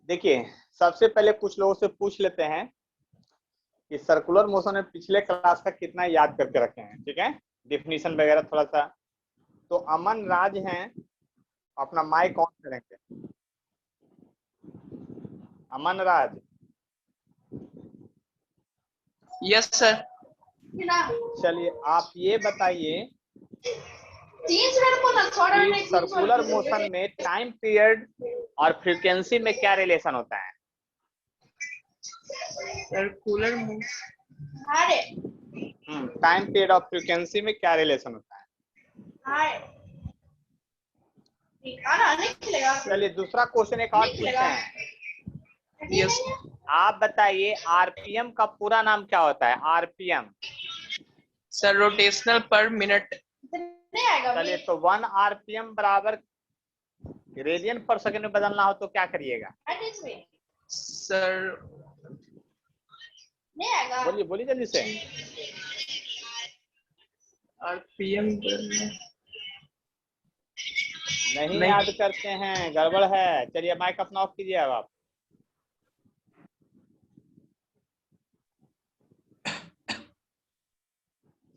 देखिए सबसे पहले कुछ लोगों से पूछ लेते हैं कि सर्कुलर मोशन में पिछले क्लास का कितना याद करके रखे हैं। ठीक है, डिफिनीशन वगैरह थोड़ा सा। तो अमन राज हैं, अपना माइक ऑन करेंगे। अमन राज। Yes sir. चलिए आप ये बताइए कि सर्कुलर मोशन में टाइम पीरियड और फ्रीक्वेंसी में क्या रिलेशन होता है? सर्कुलर टाइम पीरियड और फ्रीक्वेंसी में क्या रिलेशन होता है? चलिए दूसरा क्वेश्चन एक और पूछते हैं। यस आप बताइए आरपीएम का पूरा नाम क्या होता है? आरपीएम सर रोटेशनल पर मिनट। चलिए तो 1 आरपीएम बराबर रेडियन पर सेकंड में बदलना हो तो क्या करिएगा? सर बोलिए बोलिए जल्दी से। आरपीएम नहीं याद करते हैं, गड़बड़ है। चलिए माइक अपना ऑफ कीजिए अब आप।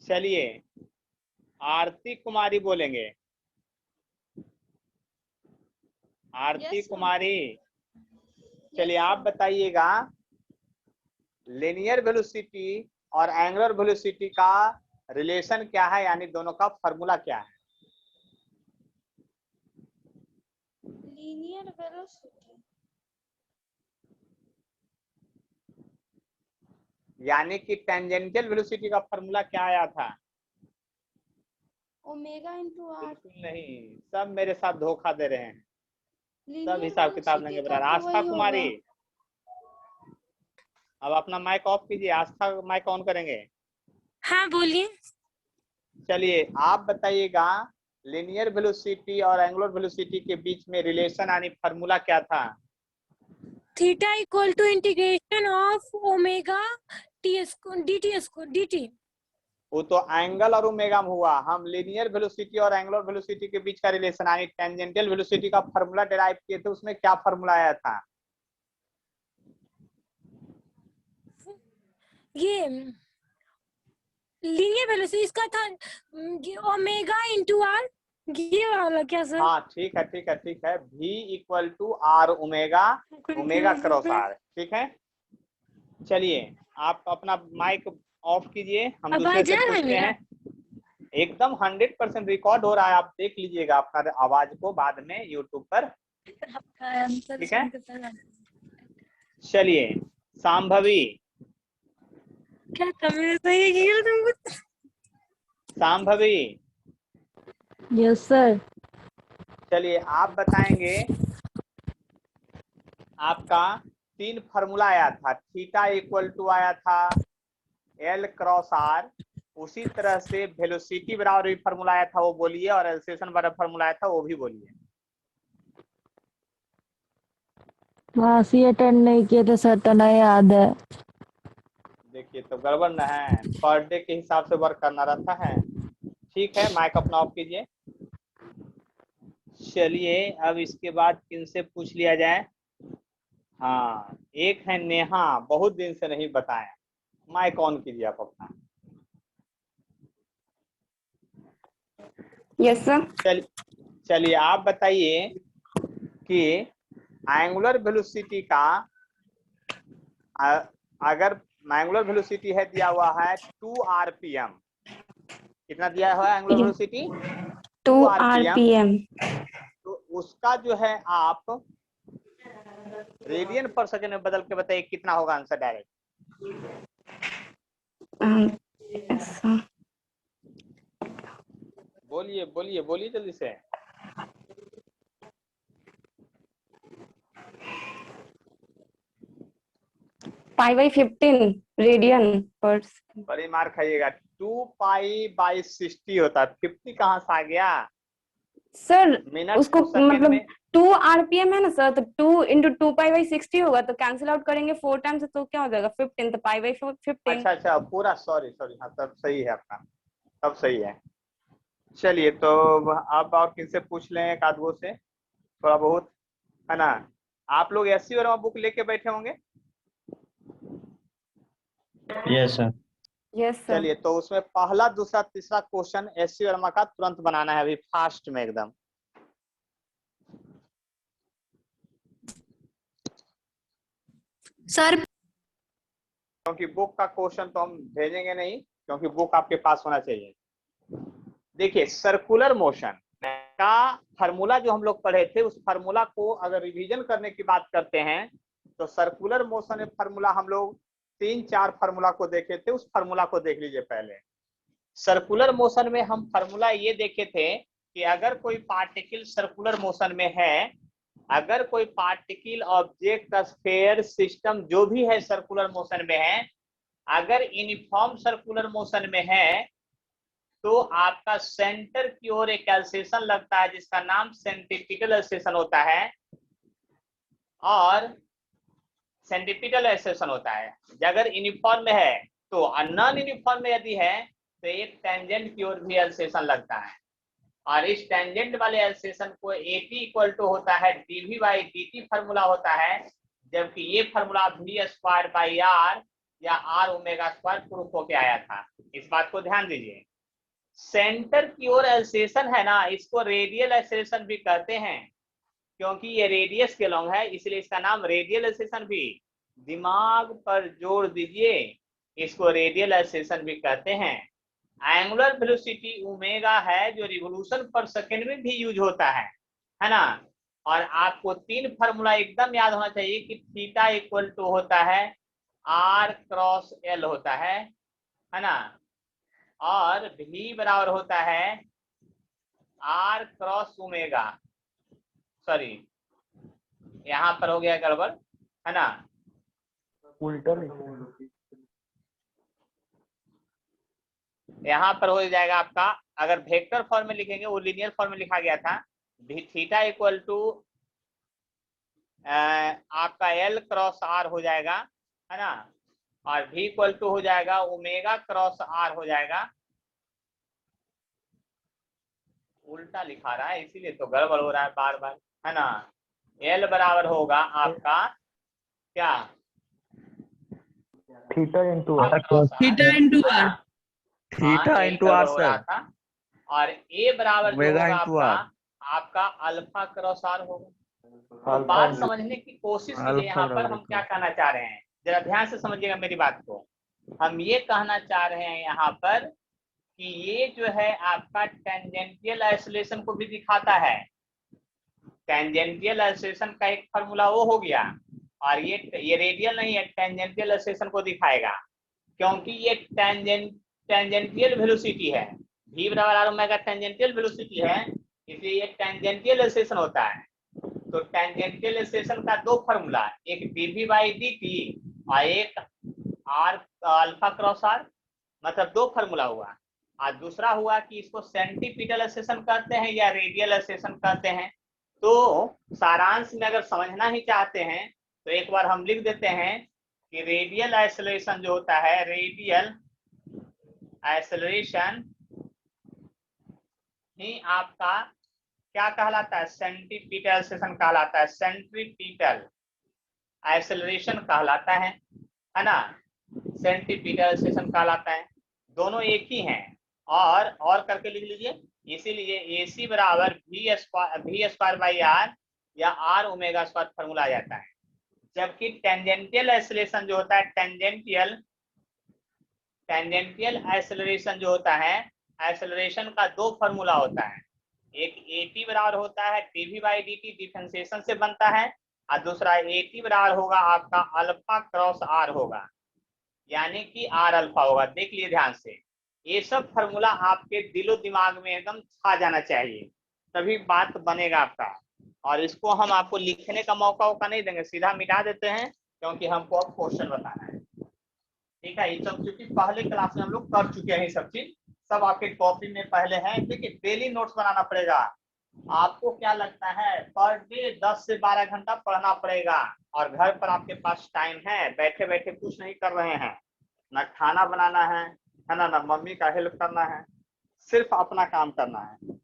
चलिए आरती कुमारी बोलेंगे। आरती कुमारी, चलिए आप बताइएगा लिनियर वेलोसिटी और एंगुलर वेलोसिटी का रिलेशन क्या है, यानी दोनों का फॉर्मूला क्या है? लीनियर वेलोसिटी यानी कि टेंजेंशियल वेलोसिटी का फॉर्मूला क्या आया था? Omega into R. बिल्कुल नहीं, सब मेरे साथ धोखा दे रहे हैं, सब हिसाब किताब नहीं बता रहा। तो आस्था वही कुमारी, होगा। अब अपना माइक ऑफ कीजिए, आस्था माइक ऑन करेंगे। हाँ बोलिए। चलिए आप बताइएगा लिनियर वेलोसिटी और एंगुलर वेलोसिटी के बीच में रिलेशन यानी फॉर्मूला क्या था? Theta equal to integration of omega D T. वो तो एंगल और ओमेगा में हुआ। हम लिनियर वेलोसिटी और एंगुलर वेलोसिटी के बीच का रिलेशन यानी टेंजेंशियल वेलोसिटी का फॉर्मूला डिराइव किए थे, उसमें क्या फॉर्मूला आया था? ये लीनियर वेलोसिटी इसका था ओमेगा इंटू आर, ये वाला क्या सर? हाँ ठीक है ठीक है ठीक है, V equal to are omega, omega cross R. ठीक है, चलिए आप अपना माइक ऑफ कीजिए, हम दूसरे से पूछते हैं। एकदम 100% रिकॉर्ड हो रहा है, आप देख लीजिएगा अपना आवाज को बाद में यूट्यूब पर। ठीक है, चलिए सांभवी। क्या तुमने सही किया तुमको? Sambhavi, yes sir. चलिए आप बताएंगे, आपका 3 फार्मूला आया था। थीटा इक्वल टू आया था एल क्रॉस आर, उसी तरह से वेलोसिटी बराबर भी फार्मूला आया था, वो बोलिए, और एक्सेलरेशन बराबर फार्मूला आया था, वो भी बोलिए। क्लास ही अटेंड नहीं किए थे सर, तो नहीं याद है। देखिए तो गड़बड़ न है, पर डे के हिसाब से वर्क करना रहता है। ठीक है, माइक अपना ऑफ कीजिए। चलिए अब इसके बाद किनसे पूछ लिया जाए? हाँ एक है नेहा, बहुत दिन से नहीं बताया। माइक ऑन कीजिए आप अपना। Yes sir. चलिए आप बताइए कि एंगुलर वेलोसिटी का अगर एंगुलर वेलोसिटी है दिया हुआ है 2 आरपीएम, कितना दिया हुआ है एंगुलर वेलोसिटी? 2 आरपीएम। तो उसका जो है आप रेडियन पर सेकंड में बदल के बताइए कितना होगा आंसर डायरेक्ट। बोलिए बोलिए बोलिए जल्दी से। π/15 रेडियन पर। बड़ी मार खाइएगा। 2π/60 होता है, 50 कहाँ से आ गया सर मिनट उसको मतलब में? 2 आरपीएम है ना सर, तो 2 × 2π/60 होगा, तो कैंसिल आउट करेंगे 4 टाइम्स तो क्या हो जाएगा 15, तो π/15। अच्छा अच्छा पूरा, सॉरी सॉरी, हाँ तब सही है आपका, तब सही है। चलिए तो अब और किनसे पूछ लें, एक आध गो से थोड़ा बहुत, है ना? आप लोग एससी वर्मा बुक लेके बैठे होंगे? Yes sir. Yes sir. चलिए, तो उसमें पहला, दूसरा, तीसरा क्वेश्चन एससी वर्मा का तुरंत बनाना है अभी फास्ट में एकदम। सर क्योंकि बुक का क्वेश्चन तो हम भेजेंगे नहीं, क्योंकि बुक आपके पास होना चाहिए। देखिए, सर्कुलर मोशन का फार्मूला जो हम लोग पढ़े थे, उस फार्मूला को अगर रिवीजन करने की बात करते हैं तो सर्कुलर मोशन में फार्मूला हम लोग 3-4 फार्मूला को देखे थे। उस फार्मूला को देख लीजिए पहले। सर्कुलर मोशन में हम फार्मूला ये देखे थे कि अगर कोई पार्टिकल सर्कुलर मोशन में है, अगर कोई पार्टिकल, ऑब्जेक्ट, स्फीयर, सिस्टम जो भी है सर्कुलर मोशन में है, अगर यूनिफॉर्म सर्कुलर मोशन में है तो आपका सेंटर की ओर एक एल्सेशन लगता है जिसका नाम सेंट्रीपिटल एल्सेशन होता है, और सेंट्रीपिटल एल्सेशन होता है। अगर यूनिफॉर्म में है तो, नॉन यूनिफॉर्म में यदि है तो एक टेंजेंट की ओर भी एल्सेशन लगता है, और इस टेंजेंट वाले एल्सेशन को एटी इक्वल टू होता है डीवी बाई dt फार्मूला होता है, जबकि ये formula V square by R या आर ओमेगा स्क्वायर प्रूफ होके आया था। इस बात को ध्यान दीजिए। सेंटर की ओर एल्सेशन है ना, इसको रेडियल एल्सेशन भी कहते हैं, क्योंकि ये रेडियस के लॉन्ग है, इसलिए इसका नाम रेडियल एल्सेशन भी। दिमाग पर जोर दीजिए, इसको रेडियल एल्सेशन भी कहते हैं। एंगुलर वेलोसिटी ओमेगा है जो रिवोल्यूशन पर सेकंड में भी यूज होता है ना। और आपको 3 फार्मूला एकदम याद होना चाहिए कि थीटा इक्वल टू होता है आर क्रॉस एल होता है ना, और भी बराबर होता है आर क्रॉस ओमेगा। सॉरी, यहाँ पर हो गया गड़बड़, है ना। उल्टा यहाँ पर हो जाएगा आपका, अगर वेक्टर फॉर्म में लिखेंगे, वो लीनियर फॉर्म में लिखा गया था, थीटा इक्वल टू आपका एल क्रॉस आर हो जाएगा, है ना, और भी इक्वल टू हो जाएगा ओमेगा क्रॉस आर हो जाएगा। उल्टा लिखा रहा है इसीलिए तो गड़बड़ हो रहा है बार बार, है ना। एल बराबर होगा आपका क्या, theta into theta into R. Theta into R sir, और ए बराबर जो होगा आपका, आपका अल्फा क्रॉस आर होगा। तो बात समझने की कोशिश कीजिए, यहाँ पर हम क्या कहना चाह रहे हैं, जरा ध्यान से समझिएगा मेरी बात को। हम ये कहना चाह रहे हैं यहाँ पर कि ये जो है आपका टेंजेंटियल आइसोलेशन को भी दिखाता है। टेंजेंटियल आइसोलेशन का एक फार्मूला वो हो गया, और ये रेडियल नहीं है, टेंजेंटियल आइसोलेशन को दिखाएगा, क्योंकि ये टेंजेंटियल वेलोसिटी है। v बराबर आर ओमेगा टेंजेंटियल वेलोसिटी है, इसलिए ये टेंजेंटियल आइसोलेशन होता है। तो टेंजेंटियल आइसोलेशन का 2 फार्मूला, एक dv बाई dt और एक आर अल्फा क्रॉस आर, मतलब 2 फार्मूला हुआ। और दूसरा हुआ कि इसको सेंटीपिटल आइसोलेशन कहते हैं या रेडियल आइसोलेशन कहते हैं। तो सारांश में अगर समझना ही चाहते हैं तो एक बार हम लिख देते हैं कि रेडियल आइसोलेशन जो होता है, रेडियल आइसोलेशन ही आपका क्या कहलाता है, सेंटीपिटल आइसोलेशन कहलाता है, सेंट्रीपिटल आइसोलेशन कहलाता है ना, सेंटीपिटल आइसोलेशन कहलाता है। दोनों एक ही हैं, और करके लिख लीजिए। इसीलिए AC बराबर v स्क्वायर बाई आर या आर ओमेगा स्क्वायर फॉर्मूला आ जाता है। जबकि टेंजेंटियल आइसोलेशन जो होता है, टेंजेंटियल आइसोलेशन जो होता है, आइसोलेशन का 2 फार्मूला होता है, एक AT बराबर होता है dv बाई dt डिफरेंशिएशन से बनता है, और दूसरा AT बराबर होगा आपका अल्फा क्रॉस आर होगा, यानी कि आर अल्फा होगा। देख लिए ध्यान से, ये सब फार्मूला आपके दिलो दिमाग में एकदम छा जाना चाहिए, तभी बात बनेगा आपका। और इसको हम आपको लिखने का मौका नहीं देंगे, सीधा मिटा देते हैं, क्योंकि हमको अब क्वेश्चन बताना है। ठीक है, ये सब क्योंकि पहले क्लास में हम लोग कर चुके हैं, सब चीज सब आपके कॉपी में पहले है। देखिए, डेली नोट्स बनाना पड़ेगा आपको। क्या लगता है, पर डे 10 से 12 घंटा पढ़ना पड़ेगा, और घर पर आपके पास टाइम है, बैठे बैठे कुछ नहीं कर रहे हैं, ना खाना बनाना है ना मम्मी का हेल्प करना है, सिर्फ अपना काम करना है।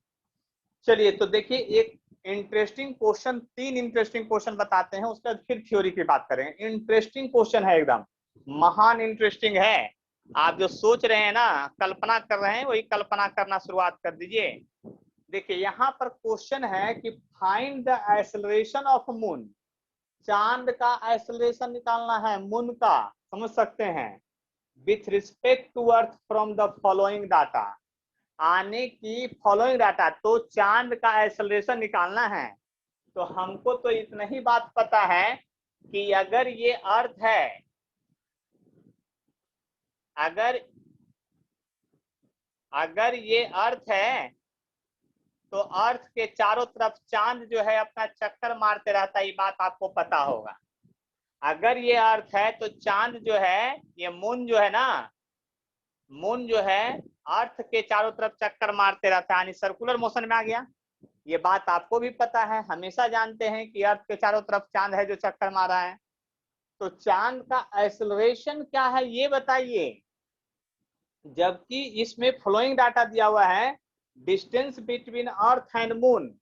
चलिए, तो देखिए, एक इंटरेस्टिंग क्वेश्चन, 3 इंटरेस्टिंग क्वेश्चन बताते हैं, उसके बाद फिर थ्योरी की बात करेंगे। इंटरेस्टिंग क्वेश्चन है, एकदम महान इंटरेस्टिंग है। आप जो सोच रहे हैं ना, कल्पना कर रहे हैं, वही कल्पना करना शुरुआत कर दीजिए। देखिए यहाँ पर क्वेश्चन है कि find the acceleration of moon, चांद का एक्सेलरेशन निकालना है मून का, समझ सकते हैं, with respect to earth from the following data, आने की फॉलोइंग डाटा, तो चांद का एक्सेलरेशन निकालना है। तो हमको तो इतना ही बात पता है कि अगर ये अर्थ है, अगर ये अर्थ है तो अर्थ के चारों तरफ चांद जो है अपना चक्कर मारते रहता है, ये बात आपको पता होगा। अगर ये अर्थ है तो चांद जो है, ये मून जो है ना, मून जो है अर्थ के चारों तरफ चक्कर मारते रहता है, यानी सर्कुलर मोशन में आ गया। ये बात आपको भी पता है, हमेशा जानते हैं कि अर्थ के चारों तरफ चांद है जो चक्कर मार रहा है। तो चांद का एक्सेलरेशन क्या है ये बताइए, जबकि इसमें फॉलोइंग डाटा दिया हुआ है, distance between earth and moon,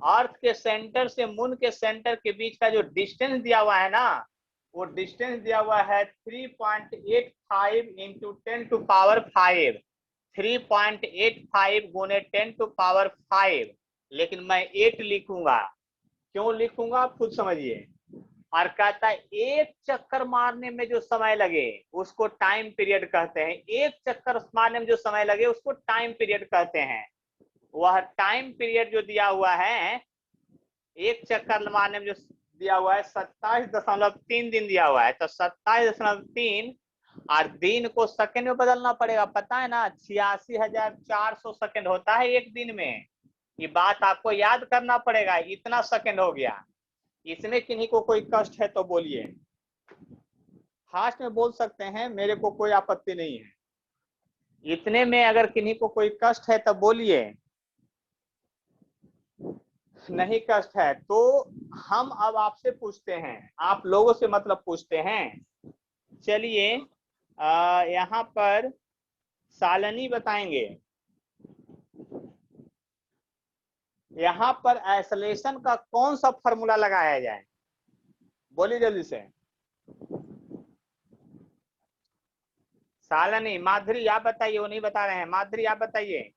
earth के सेंटर से मून के सेंटर के बीच का जो डिस्टेंस दिया हुआ है ना, वो डिस्टेंस दिया हुआ है 3.85 इंटू 10 टू पावर 5, 3.85 गुने 10 टू पावर 5, लेकिन मैं 8 लिखूंगा। क्यों लिखूंगा आप खुद समझिए। और कहता है एक चक्कर मारने में जो समय लगे उसको टाइम पीरियड कहते हैं, एक चक्कर मारने में जो समय लगे उसको टाइम पीरियड कहते हैं। वह टाइम पीरियड जो दिया हुआ है, एक चक्कर मारने में जो दिया हुआ है 27.3 दिन दिया हुआ है, तो 27.3 और दिन को सेकंड में बदलना पड़ेगा, पता है ना, 86,400 सेकंड होता है एक दिन में। ये बात आपको याद करना पड़ेगा, इतना सेकंड हो गया। इसमें किन्हीं को कोई कष्ट है तो बोलिए, फास्ट में बोल सकते हैं, मेरे को कोई आपत्ति नहीं है। इतने में अगर किन्हीं को कोई कष्ट है तो बोलिए, नहीं कष्ट है तो हम अब आपसे पूछते हैं, आप लोगों से मतलब पूछते हैं। चलिए यहाँ पर शालिनी बताएंगे, यहाँ पर एक्सेलरेशन का कौन सा फॉर्मूला लगाया जाए, बोलिए जल्दी से। शालिनी, माधुरी आप बताइए, वो नहीं बता रहे हैं, माधुरी आप बताइए।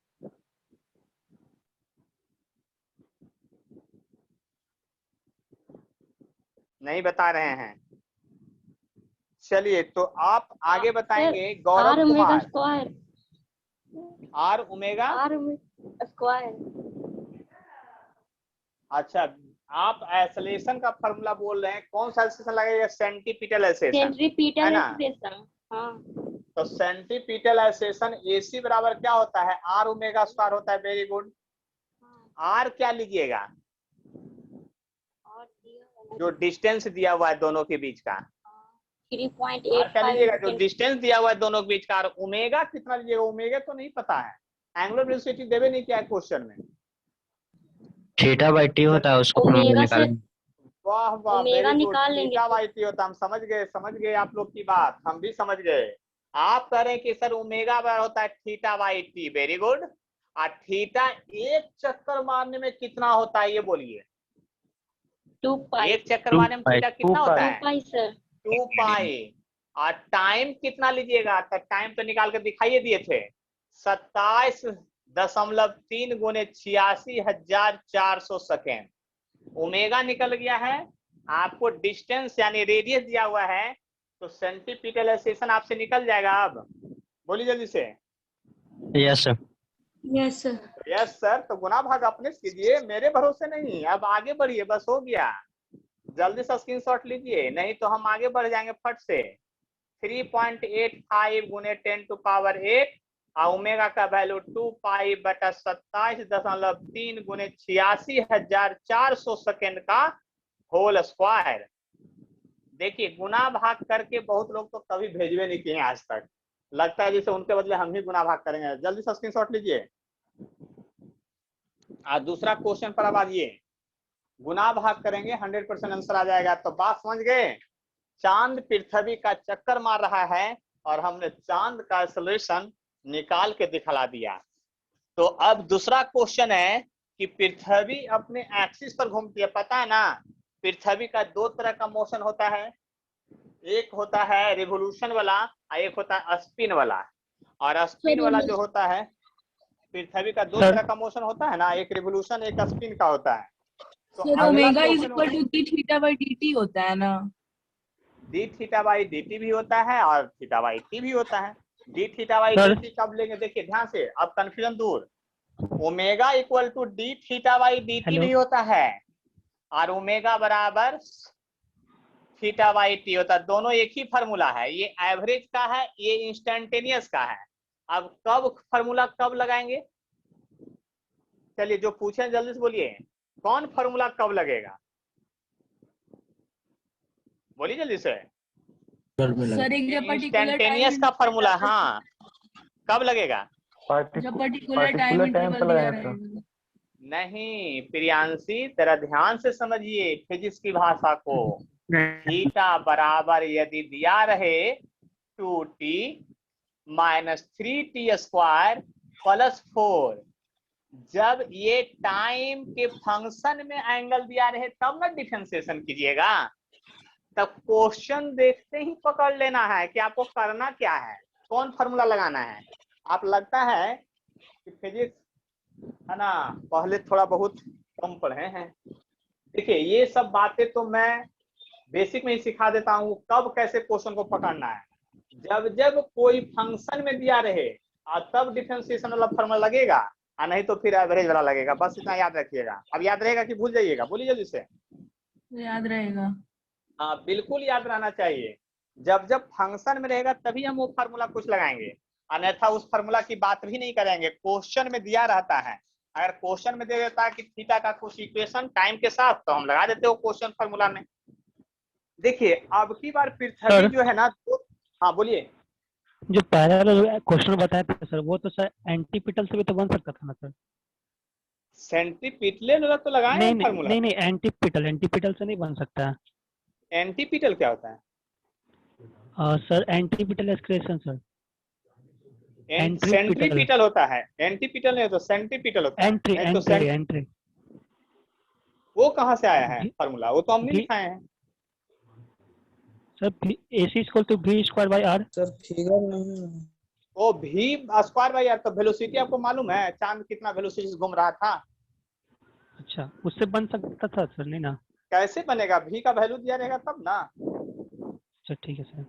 नहीं बता रहे हैं, चलिए तो आप आगे बताएंगे। Gaurav Kumar, are omega square. अच्छा, आप एक्सेलरेशन का फॉर्मूला बोल रहे हैं, कौन सा एक्सेलरेशन लगेगा, सेंटीपिटल एक्सेलरेशन है ना। हाँ, तो सेंटीपिटल एक्सेलरेशन AC बराबर क्या होता है, आर ओमेगा स्क्वायर होता है। Very good. आर क्या लीजिएगा, जो डिस्टेंस दिया हुआ है दोनों के बीच का, 3.85 क्या लीजिएगा जो डिस्टेंस दिया हुआ है दोनों के बीच का। और ओमेगा कितना लीजिएगा, ओमेगा तो नहीं पता है, एंगुलर वेलोसिटी देवे नहीं किया है क्वेश्चन में। थीटा बाई टी होता है, उसको ओमेगा से वाह वाह, ओमेगा वेरी गुड। निकाल लेंगे थीटा बाई टी होता, हम समझ गए आप लोग की बात, हम भी समझ गए। आप कह रहे हैं कि सर ओमेगा बराबर होता है theta by T, very good. और थीटा एक चक्कर मारने में कितना होता है ये बोलिए, 2 पाई। एक चक्कर मारने में थीटा कितना होता है, 2 पाई सर। 2 पाई। और टाइम कितना लीजिएगा, तो टाइम तो निकाल कर दिखाइए दिए थे, 27.3 गुने 86,400 सेकेंड। ओमेगा निकल गया है, आपको डिस्टेंस यानी रेडियस दिया हुआ है, तो सेंटीपिटल एक्सेलरेशन आपसे निकल जाएगा। अब बोलिए जल्दी से। Yes sir. Yes sir. Yes sir, तो गुना भाग अपने से कीजिए, मेरे भरोसे नहीं। अब आगे बढ़िए, बस हो गया, जल्दी से स्क्रीनशॉट लीजिए, नहीं तो हम आगे बढ़ जाएंगे फट से। 3.85 गुने 10 टू पावर 8 और ओमेगा का वैल्यू 2 पाई बटा 27.3 गुने 86,400 सेकेंड का होल स्क्वायर। देखिए गुना भाग करके बहुत लोग तो कभी भेजवे नहीं किए आज तक, लगता है जैसे उनके बदले हम ही गुना भाग करेंगे। जल्दी से स्क्रीनशॉट लीजिए। दूसरा क्वेश्चन पर अब आइए, गुना भाग करेंगे 100% आंसर आ जाएगा। तो बात समझ गए, चांद पृथ्वी का चक्कर मार रहा है और हमने चांद का एक्सेलरेशन निकाल के दिखला दिया। तो अब दूसरा क्वेश्चन है कि पृथ्वी अपने एक्सिस पर घूमती है, पता है ना। पृथ्वी का दो तरह का मोशन होता है, एक होता है रिवोल्यूशन वाला और एक होता है स्पिन वाला। और स्पिन वाला जो होता है, पृथ्वी का दो तरह का मोशन होता है ना, एक रिवोल्यूशन एक स्पिन का होता है। तो sir omega is equal to D theta by dt होता है ना। डी थीटा बाई dt भी होता है और थीटा बाई t भी होता है। डी थीटा बाई dt कब लेंगे, देखिए ध्यान से, अब कंफ्यूजन दूर। Omega equal to D theta by dt भी होता है और ओमेगा बराबर थीटा बाई t होता है। दोनों एक ही फार्मूला है, ये एवरेज का है, ये इंस्टेंटेनियस का है। अब कब फार्मूला कब लगाएंगे, चलिए जो पूछे जल्दी से बोलिए, कौन फार्मूला कब लगेगा, बोलिए जल्दी से। सर एक जब पर्टिकुलर इंस्टेंटेनियस का फार्मूला, हाँ, कब लगेगा, जब पर्टिकुलर टाइम इंटरवल दिया रहेगा। नहीं प्रियांशी, तेरा ध्यान से समझिए फिजिक्स की भाषा को। थीटा बराबर यदि दिया रहे 2t minus 3t square plus 4, जब ये टाइम के फंक्शन में एंगल दिया रहे तब ना डिफरेंशिएशन कीजिएगा। तब क्वेश्चन देखते ही पकड़ लेना है कि आपको करना क्या है, कौन फार्मूला लगाना है। आप लगता है कि फिजिक्स है ना पहले थोड़ा बहुत कम पढ़े हैं। देखिए ये सब बातें तो मैं बेसिक में ही सिखा देता हूँ, कब कैसे क्वेश्चन को पकड़ना है। जब जब कोई फंक्शन में दिया रहे और तब डिफरेंशिएशन वाला फार्मूला लगेगा, और नहीं तो फिर एवरेज वाला लगेगा। बस इतना याद रखिएगा। अब याद रहेगा कि भूल जाइएगा, बोलिए जल्दी से। याद रहेगा। हाँ बिल्कुल याद रहना चाहिए। जब जब फंक्शन में रहेगा तभी हम वो फार्मूला कुछ लगाएंगे, अन्यथा उस फार्मूला की बात भी नहीं करेंगे। क्वेश्चन में दिया रहता है, अगर क्वेश्चन में दे देता है कि थीटा का कुछ इक्वेशन टाइम के साथ, तो हम लगा देते हो क्वेश्चन फार्मूला में। देखिए अब की बार पृथ्वी जो है ना तो, हाँ बोलिए। जो पैरेलल क्वेश्चन बताया था सर, वो तो सर एंटीपिटल से भी तो बन सकता था ना सर। सेंट्रीपिटल तो लगाए नहीं हैं फार्मूला। नहीं एंटीपिटल से नहीं बन सकता। एंटीपिटल क्या होता है सर एंटीपिटल एक्सक्रेशन सर। सेंट्रीपिटल होता है, एंटीपिटल नहीं होता, सेंट्रीपिटल होता है। एंट्री वो कहाँ से आया है फार्मूला, वो तो हमने लिखाए हैं sir. AC equal to v square by r। Sir figure नहीं है। Oh v square by r, तो वेलोसिटी आपको मालूम है, चांद कितना वेलोसिटी से घूम रहा था। अच्छा उससे बन सकता था सर, नहीं ना। कैसे बनेगा, v का वैल्यू दिया रहेगा तब ना। अच्छा ठीक है सर।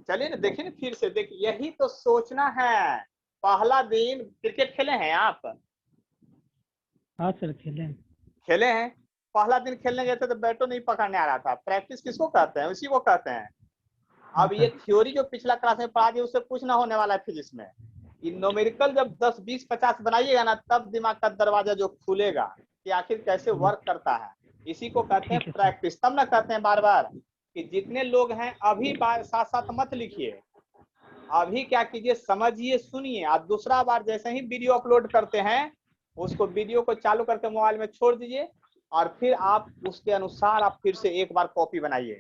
चलिए ना देखिए ना फिर से, देखिए यही तो सोचना है। पहला दिन क्रिकेट खेले हैं आप? हाँ सर खेले हैं। पहला दिन खेलने गए थे तो बैटो नहीं पकड़ने आ रहा था। प्रैक्टिस किसको कहते हैं, उसी को कहते हैं। अब ये थ्योरी जो पिछला क्लास में पढ़ा दिया उससे कुछ ना होने वाला है फिजिक्स में। ये न्यूमेरिकल जब 10, 20, 50 बनाइएगा ना, तब दिमाग का दरवाजा जो खुलेगा कि आखिर कैसे वर्क करता है। इसी को कहते हैं प्रैक्टिस। तब ना कहते हैं बार बार कि जितने लोग हैं अभी बार साथ साथ मत लिखिए, अभी क्या कीजिए, समझिए, सुनिए, और दूसरा बार जैसे ही वीडियो अपलोड करते हैं उसको वीडियो को चालू करके मोबाइल में छोड़ दीजिए और फिर आप उसके अनुसार आप फिर से एक बार कॉपी बनाइए,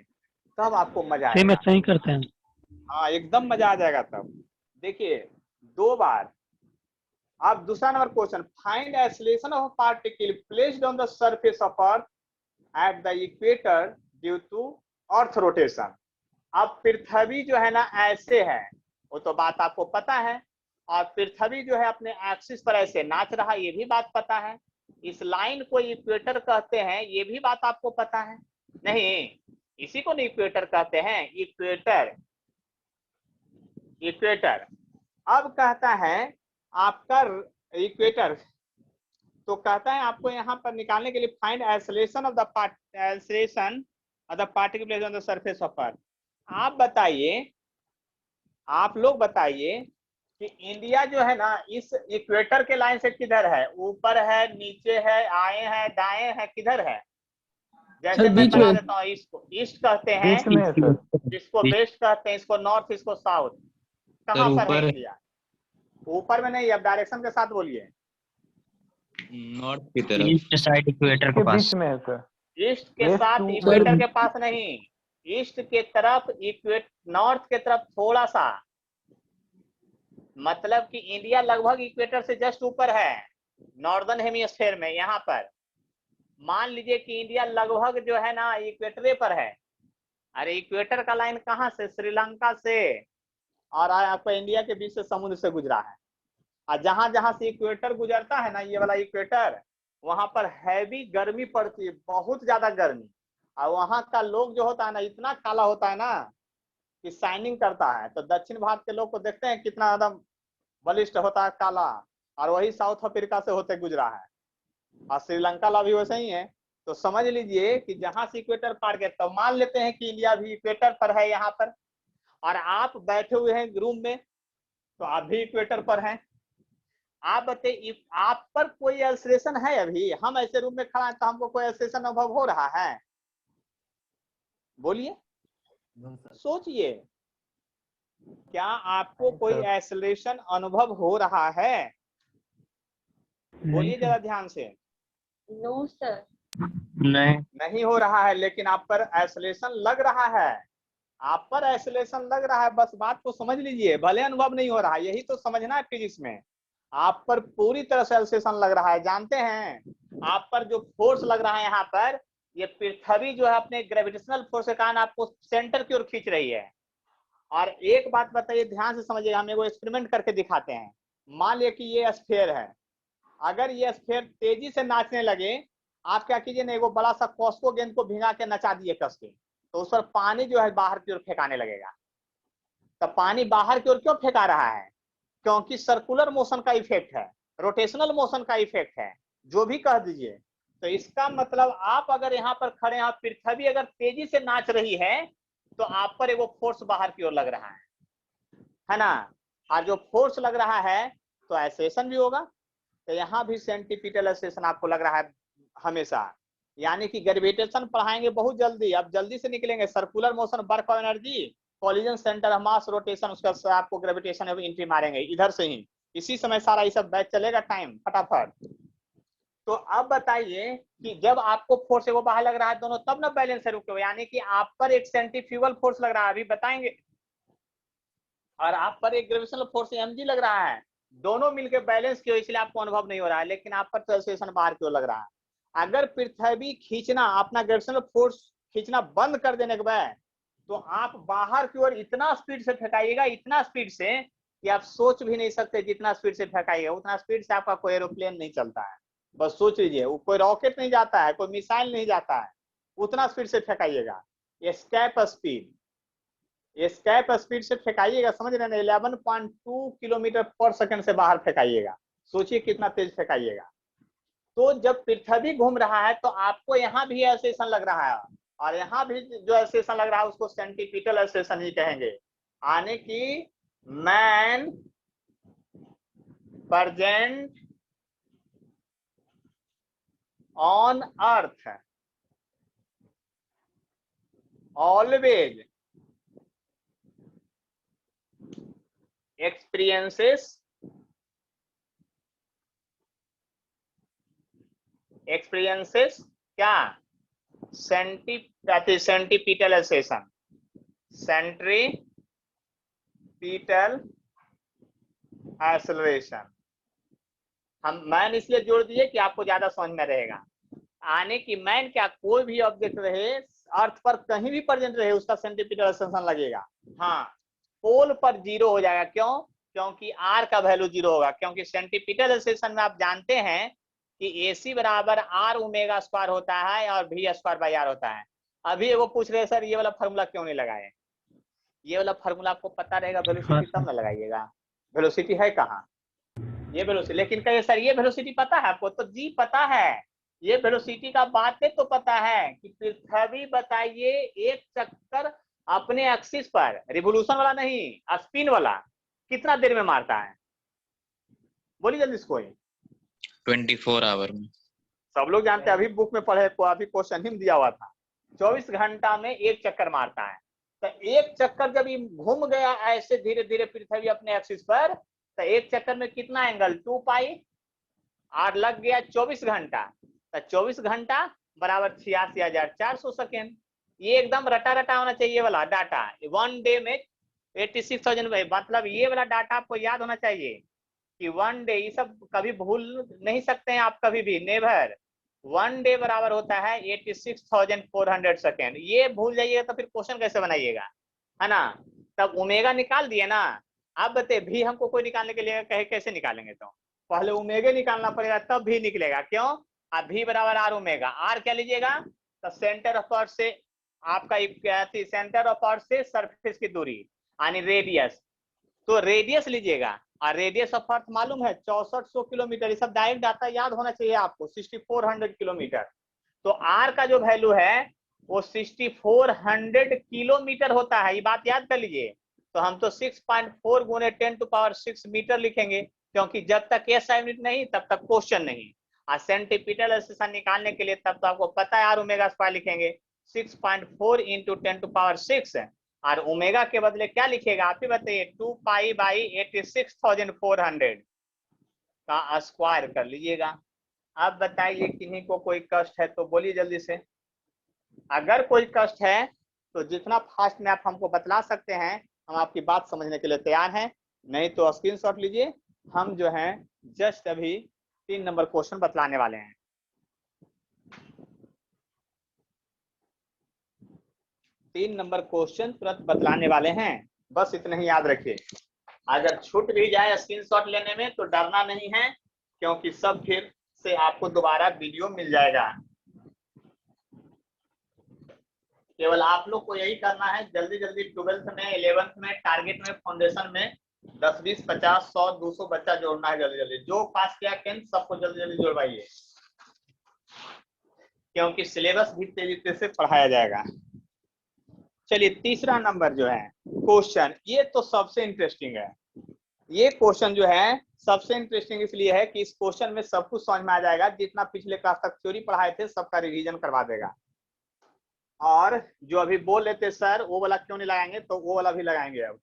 तब आपको मजा आएगा। सही करते हैं। हाँ एकदम मजा आ जाएगा तब। देखिए 2 बार। अब दूसरा number question, find acceleration of particle placed on the surface of earth at the equator due to earth rotation. अब पृथ्वी जो है ना ऐसे है, वो तो बात आपको पता है, और पृथ्वी जो है अपने एक्सिस पर ऐसे नाच रहा, ये भी बात पता है। इस लाइन को इक्वेटर कहते हैं, ये भी बात आपको पता है। नहीं, इसी को नहीं इक्वेटर कहते हैं, इक्वेटर। अब कहता है आपका इक्वेटर, तो कहता है आपको यहाँ पर निकालने के लिए find acceleration of the particle placed on the surface of अर्थ। आप बताइए, आप लोग बताइए कि इंडिया जो है ना इस इक्वेटर के लाइन से किधर है, ऊपर है, नीचे है, आए है, दाएं है, किधर है? जैसे मैं बता देता हूँ, इसको ईस्ट कहते हैं, इसको वेस्ट कहते हैं, इसको नॉर्थ, इसको साउथ। कहाँ पर है इंडिया? ऊपर में नहीं, अब डायरेक्शन के साथ बोलिए। नॉर्थ की तरफ, ईस्ट साइड इक्वेटर के पास में है सर। ईस्ट के साथ इक्वेटर के पास नहीं, ईस्ट के तरफ, नॉर्थ के तरफ थोड़ा सा, मतलब कि इंडिया लगभग इक्वेटर से जस्ट ऊपर है। नॉर्दर्न हेमिस्फेयर में, यहाँ पर मान लीजिए कि इंडिया लगभग जो है ना इक्वेटर पर है। अरे इक्वेटर का लाइन कहाँ से, श्रीलंका से और आपका इंडिया के बीच से समुद्र से गुजरा है। और जहां जहां से इक्वेटर गुजरता है ना, ये वाला इक्वेटर, वहां पर हैवी गर्मी पड़ती है, बहुत ज्यादा गर्मी। और वहां का लोग जो होता है ना इतना काला होता है ना कि शाइनिंग करता है। तो दक्षिण भारत के लोग को देखते हैं कितना ज्यादा बलिष्ठ होता है, काला। और वही साउथ अफ्रीका से होते गुजरा है, और श्रीलंका ला भी वैसे ही है। तो समझ लीजिए कि जहां से इक्वेटर पार गया, तो मान लेते हैं कि इंडिया भी इक्वेटर पर है यहाँ पर, और आप बैठे हुए हैं रूम में, तो आप भी इक्वेटर पर हैं। आप बताइए आप पर कोई अल्सरेशन है? अभी हम ऐसे रूम में खड़ा है तो हमको कोई अल्सरेशन अनुभव हो रहा है? बोलिए, सोचिए, क्या आपको कोई एक्सेलरेशन अनुभव हो रहा है? बोलिए जरा ध्यान से। No sir. नहीं हो रहा है, लेकिन आप पर एक्सेलरेशन लग रहा है। आप पर एक्सेलरेशन लग रहा है, बस बात को समझ लीजिए। भले अनुभव नहीं हो रहा है, यही तो समझना है फिजिक्स में। आप पर पूरी तरह से एक्सेलरेशन लग रहा है। जानते हैं आप पर जो फोर्स लग रहा है यहाँ पर, ये पृथ्वी जो है अपने ग्रेविटेशनल फोर्स के कारण आपको सेंटर की ओर खींच रही है। और एक बात बताइए, ध्यान से समझिए, हम एगो एक्सपेरिमेंट करके दिखाते हैं। मान लिया कि ये स्फीयर है, अगर ये स्फीयर तेजी से नाचने लगे, आप क्या कीजिए ना, एगो बड़ा सा कॉस्को गेंद को भिंगा के नचा दिए कस के, तो उस पर पानी जो है बाहर की ओर फेंकाने लगेगा। तो पानी बाहर की ओर क्यों फेंका रहा है? क्योंकि सर्कुलर मोशन का इफेक्ट है, रोटेशनल मोशन का इफेक्ट है, जो भी कह दीजिए। तो इसका मतलब आप अगर यहाँ पर खड़े हैं, पृथ्वी अगर तेजी से नाच रही है, तो आप पर एगो फोर्स बाहर की ओर लग रहा है ना। और जो फोर्स लग रहा है तो एक्सेलरेशन भी होगा। तो यहाँ भी सेंटीपिटल एक्सेलरेशन आपको लग रहा है हमेशा। यानी कि ग्रेविटेशन पढ़ाएंगे बहुत जल्दी, अब जल्दी से निकलेंगे। Circular motion, work of energy, collision centre of mass, rotation, उसका आपको ग्रेविटेशन एंट्री मारेंगे इधर से ही। इसी समय सारा ये सब बैच चलेगा, टाइम फटाफट। तो अब बताइए कि जब आपको फोर्स वो बाहर लग रहा है दोनों, तब ना बैलेंस है रुके हुए, यानी कि आप पर एक सेंट्रीफ्यूगल फोर्स लग रहा है, अभी बताएंगे, और आप पर एक ग्रेविटेशनल फोर्स mg लग रहा है। दोनों मिलकर बैलेंस की हो, इसलिए आपको अनुभव नहीं हो रहा है। लेकिन आप पर तो एक्सेलरेशन बाहर की ओर लग रहा है। अगर पृथ्वी खींचना, अपना ग्रेविटेशनल फोर्स खींचना बंद कर देने के बाद, तो आप बाहर की ओर इतना स्पीड से फेंकाइएगा, इतना स्पीड से कि आप सोच भी नहीं सकते। जितना स्पीड से फेंकाइएगा उतना स्पीड से आपका कोई एरोप्लेन नहीं चलता है। बस सोच लीजिए, कोई रॉकेट नहीं जाता है, कोई मिसाइल नहीं जाता है, उतना स्पीड से फेंकाइएगा। एस्केप स्पीड, एस्केप स्पीड से फेंकाइएगा, समझ रहे हैं? 11.2 किलोमीटर पर सेकंड से बाहर फेंकाइएगा। सोचिए कितना तेज फेंकाइएगा। तो जब पृथ्वी घूम रहा है तो आपको यहाँ भी एक्सेलरेशन लग रहा है, और यहाँ भी जो एक्सेलरेशन लग रहा है उसको सेंटीपिटल एक्सेलरेशन ही कहेंगे। यानी कि man present on earth always experiences क्या? Centripetal acceleration, centripetal acceleration. हम मैन इसलिए जोड़ दिए कि आपको ज्यादा समझ में रहेगा। आने की मैन क्या, कोई भी ऑब्जेक्ट रहे अर्थ पर कहीं भी प्रेजेंट रहे, उसका सेंटीपिटल एक्सेलरेशन लगेगा। हाँ, पोल पर 0 हो जाएगा। क्यों? क्योंकि r का वैल्यू 0 होगा। क्योंकि सेंटीपिटल एक्सेलरेशन में आप जानते हैं कि AC बराबर r ओमेगा स्क्वायर होता है और v स्क्वायर बाई r होता है। अभी वो पूछ रहे सर ये वाला फार्मूला क्यों नहीं लगाए? ये वाला फार्मूला आपको पता रहेगा वेलोसिटी तब ना लगाइएगा। वेलोसिटी है कहाँ? ये वेलोसिटी। लेकिन कहिए सर ये वेलोसिटी पता है आपको? तो जी पता है, ये वेलोसिटी का बात है तो पता है कि पृथ्वी बताइए एक चक्कर अपने एक्सिस पर, रिवोल्यूशन वाला नहीं, स्पिन वाला, कितना देर में मारता है? बोलिए जल्दी इसको। 24 आवर में। सब लोग जानते हैं, अभी बुक में पढ़े, अभी क्वेश्चन ही दिया हुआ था। 24 घंटा में एक चक्कर मारता है। तो एक चक्कर जब ये घूम गया ऐसे धीरे धीरे पृथ्वी अपने एक्सिस पर, तो एक चक्कर में कितना एंगल? 2 पाई, और लग गया 24 घंटा। तो 24 घंटा बराबर 86,400 सेकेंड। ये एकदम रटा रटा होना चाहिए वाला डाटा। 1 डे में 86,000, मतलब ये वाला डाटा आपको याद होना चाहिए कि 1 डे, ये सब कभी भूल नहीं सकते हैं आप कभी भी, नेवर। 1 डे बराबर होता है 86,400 सेकेंड। ये भूल जाइएगा तो फिर क्वेश्चन कैसे बनाइएगा, है ना। तब ओमेगा निकाल दिए ना। अब बताइए भी हमको कोई निकालने के लिए कहे कैसे निकालेंगे, तो पहले ओमेगा निकालना पड़ेगा तब भी निकलेगा। क्यों? अब भी बराबर आर ओमेगा। आर क्या लीजिएगा, तो सेंटर ऑफ अर्थ से आपका सेंटर ऑफ अर्थ से सरफेस की दूरी यानी रेडियस, तो रेडियस लीजिएगा। और रेडियस ऑफ अर्थ मालूम है 6400 किलोमीटर। ये सब डायरेक्ट डाटा याद होना चाहिए आपको, 6400 किलोमीटर। तो आर का जो वैल्यू है वो 6400 किलोमीटर होता है, ये बात याद कर लीजिए। तो हम तो 6.4 गुने 10⁶ मीटर लिखेंगे, क्योंकि जब तक एस आई यूनिट नहीं तब तक क्वेश्चन नहीं। और सेंटीमीटर एक्सेलेरेशन निकालने के लिए तब तो आपको पता है आर ओमेगा स्क्वायर लिखेंगे 6.4 इंटू 10⁶। और ओमेगा के बदले क्या लिखेगा आप ही बताइए, 2 पाई बाई 86,400 का स्क्वायर कर लीजिएगा। अब बताइए किन्हीं को कोई कष्ट है तो बोलिए जल्दी से। अगर कोई कष्ट है तो जितना फास्ट में आप हमको बतला सकते हैं हम आपकी बात समझने के लिए तैयार हैं, नहीं तो स्क्रीनशॉट लीजिए। हम जो है जस्ट अभी 3 नंबर क्वेश्चन बतलाने वाले हैं। 3 नंबर क्वेश्चन तुरंत बतलाने वाले हैं, बस इतना ही याद रखिए। अगर छूट भी जाए स्क्रीनशॉट लेने में तो डरना नहीं है, क्योंकि सब फिर से आपको दोबारा वीडियो मिल जाएगा। केवल आप लोग को यही करना है, जल्दी जल्दी 12th में 11th में टारगेट में फाउंडेशन में 10 20 50 100 200 बच्चा जोड़ना है जल्दी जल्दी। जो पास किया 10th सबको जल्दी जल्दी जोड़वाइए, क्योंकि सिलेबस भी तेजी से पढ़ाया जाएगा। चलिए तीसरा नंबर जो है क्वेश्चन, ये तो सबसे इंटरेस्टिंग है। ये क्वेश्चन जो है सबसे इंटरेस्टिंग इसलिए है कि इस क्वेश्चन में सब कुछ समझ में आ जाएगा। जितना पिछले क्लास तक थ्योरी पढ़ाए थे सबका रिवीजन करवा देगा। और जो अभी बोल लेते सर वो वाला क्यों नहीं लगाएंगे, तो वो वाला भी लगाएंगे। अब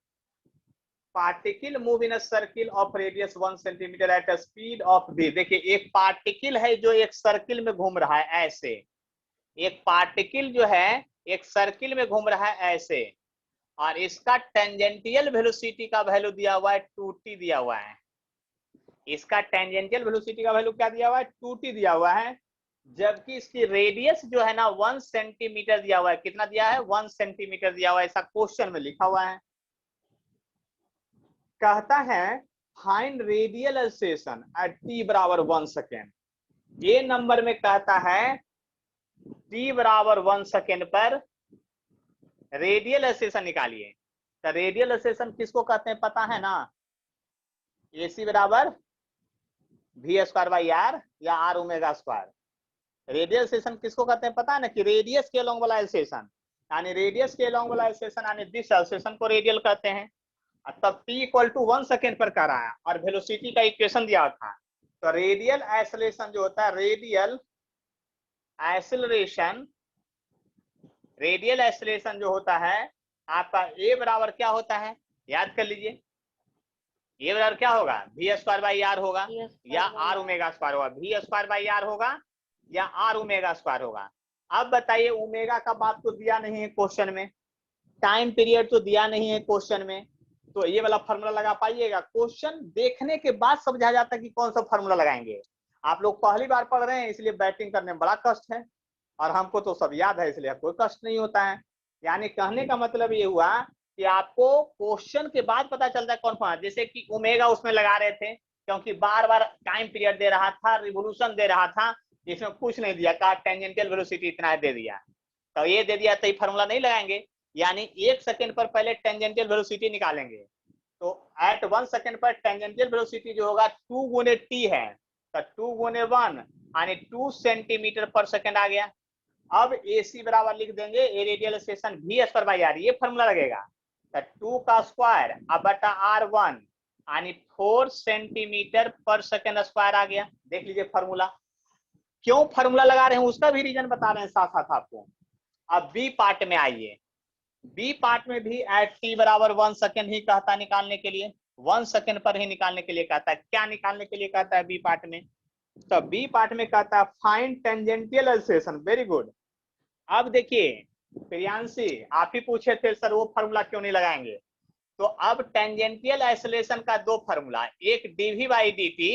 particle move in a circle of radius 1 centimetre at a speed of v। देखिए एक पार्टिकल है जो एक सर्किल में घूम रहा है ऐसे, एक पार्टिकल जो है एक सर्किल में घूम रहा है ऐसे, और इसका टेंजेंटियल वेलोसिटी का वैल्यू दिया हुआ है 2t दिया हुआ है। इसका टेंजेंटियल वेलोसिटी का वैल्यू क्या दिया हुआ है, 2t दिया हुआ है। जबकि इसकी रेडियस जो है ना 1 सेंटीमीटर दिया हुआ है। कितना दिया है, 1 सेंटीमीटर दिया हुआ है, ऐसा क्वेश्चन में लिखा हुआ है। कहता है find radial acceleration at t बराबर 1 सेकेंड। ये नंबर में कहता है t बराबर 1 सेकेंड पर रेडियल एक्सेलेरेशन निकालिए। तो रेडियल एक्सेलेरेशन किसको कहते हैं पता है ना, AC बराबर v स्क्वायर बाई r या r omega square. Radial acceleration किसको कहते हैं पता है ना, कि रेडियस के अलोंग वाला एक्सेलेरेशन, यानी रेडियस के अलोंग वाला एक्सेलेरेशन यानी दिस एक्सेलेरेशन को रेडियल कहते हैं। तब t इक्वल टू 1 सेकेंड पर कर रहा है और वेलोसिटी का इक्वेशन दिया था। तो रेडियल एक्सेलेरेशन जो होता है, रेडियल एक्सेलेरेशन जो होता है आपका a बराबर क्या होता है, याद कर लीजिए। a बराबर क्या होगा, v स्क्वायर बाई r होगा या r ओमेगा स्क्वायर होगा। v स्क्वायर बाई r होगा या r ओमेगा स्क्वायर होगा। अब बताइए ओमेगा का बात तो दिया नहीं है क्वेश्चन में, टाइम पीरियड तो दिया नहीं है क्वेश्चन में, तो ये वाला फार्मूला लगा पाइएगा। क्वेश्चन देखने के बाद समझा जाता है कि कौन सा फार्मूला लगाएंगे। आप लोग पहली बार पढ़ रहे हैं इसलिए बैटिंग करने में बड़ा कष्ट है, और हमको तो सब याद है इसलिए कोई कष्ट नहीं होता है। यानी कहने का मतलब ये हुआ कि आपको क्वेश्चन के बाद पता चलता है कौन कौन। जैसे कि ओमेगा उसमें लगा रहे थे क्योंकि बार बार टाइम पीरियड दे रहा था, रिवोल्यूशन दे रहा था, इसमें कुछ नहीं दिया, कहा टेंजेंटियल वेलोसिटी इतना है दे दिया, तो ये दे दिया तो ये फार्मूला नहीं लगाएंगे। यानी 1 सेकेंड पर पहले टेंजेंटियल वेलोसिटी निकालेंगे। तो एट 1 सेकेंड पर टेंजेंटियल वेलोसिटी जो होगा 2 गुने t है, तो 2 गुने 1 यानी 2 सेंटीमीटर पर सेकेंड आ गया। अब AC बराबर लिख देंगे a radial acceleration v square by r, ये फार्मूला लगेगा। तो 2 का स्क्वायर अब बटा r1 यानी 4 सेंटीमीटर पर सेकेंड स्क्वायर आ गया। देख लीजिए फार्मूला, क्यों फार्मूला लगा रहे हैं उसका भी रीजन बता रहे हैं साथ साथ आपको। अब बी पार्ट में आइए, बी पार्ट में भी एट t बराबर 1 सेकेंड ही कहता है निकालने के लिए, 1 सेकेंड पर ही निकालने के लिए कहता है। क्या निकालने के लिए कहता है बी पार्ट में, तो बी पार्ट में कहता है find tangential acceleration. Very good. अब देखिए प्रियांशी आप ही पूछे थे सर वो फार्मूला क्यों नहीं लगाएंगे, तो अब टेंजेंटियल एक्सेलरेशन का दो फार्मूला, एक dv बाई dt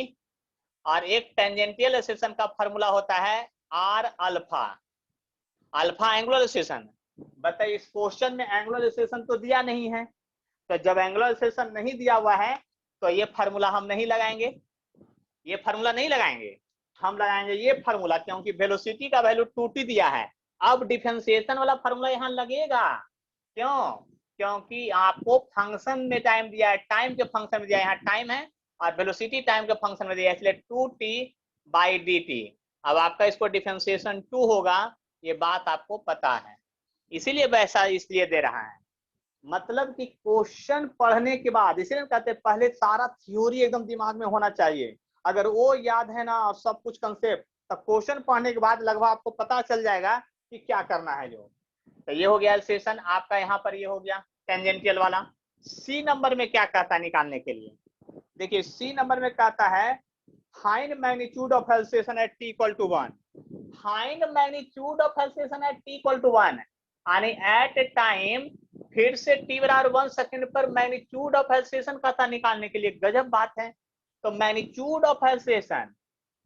और एक टेंजेंटियल एक्सेलरेशन का फार्मूला होता है r alpha, alpha angular acceleration. बताइए इस क्वेश्चन में एंगुलर एक्सेलरेशन तो दिया नहीं है, तो जब एंगुलर एक्सेलरेशन नहीं दिया हुआ है तो ये फार्मूला हम नहीं लगाएंगे, ये फार्मूला नहीं लगाएंगे, हम लगाएंगे ये फार्मूला, क्योंकि वेलोसिटी का वैल्यू 2t दिया है। अब डिफरेंशिएशन वाला फार्मूला यहाँ लगेगा, क्यों? क्योंकि आपको फंक्शन में टाइम दिया है, टाइम के फंक्शन में दिया है, यहाँ टाइम है और वेलोसिटी टाइम के फंक्शन में दिया है, इसलिए 2t बाई dt। अब आपका इसको डिफरेंशिएशन 2 होगा, ये बात आपको पता है, इसीलिए वैसा इसलिए दे रहा है। मतलब कि क्वेश्चन पढ़ने के बाद, इसलिए कहते हैं पहले सारा थ्योरी एकदम दिमाग में होना चाहिए, अगर वो याद है ना और सब कुछ कंसेप्ट, तो क्वेश्चन पढ़ने के बाद लगभग आपको पता चल जाएगा कि क्या करना है जो। तो ये हो गया सेशन आपका, यहाँ पर ये हो गया टेंजेंटियल वाला। सी नंबर में क्या कहता है निकालने के लिए, देखिए सी नंबर में कहता है find magnitude of acceleration at t equal to 1, find magnitude of acceleration at t equal to 1, यानी एट ए टाइम, फिर से t बराबर 1 सेकंड पर मैग्नीट्यूड ऑफ एक्सेलरेशन कहता निकालने के लिए। गजब बात है। तो मैग्नीट्यूड ऑफ एक्सेलरेशन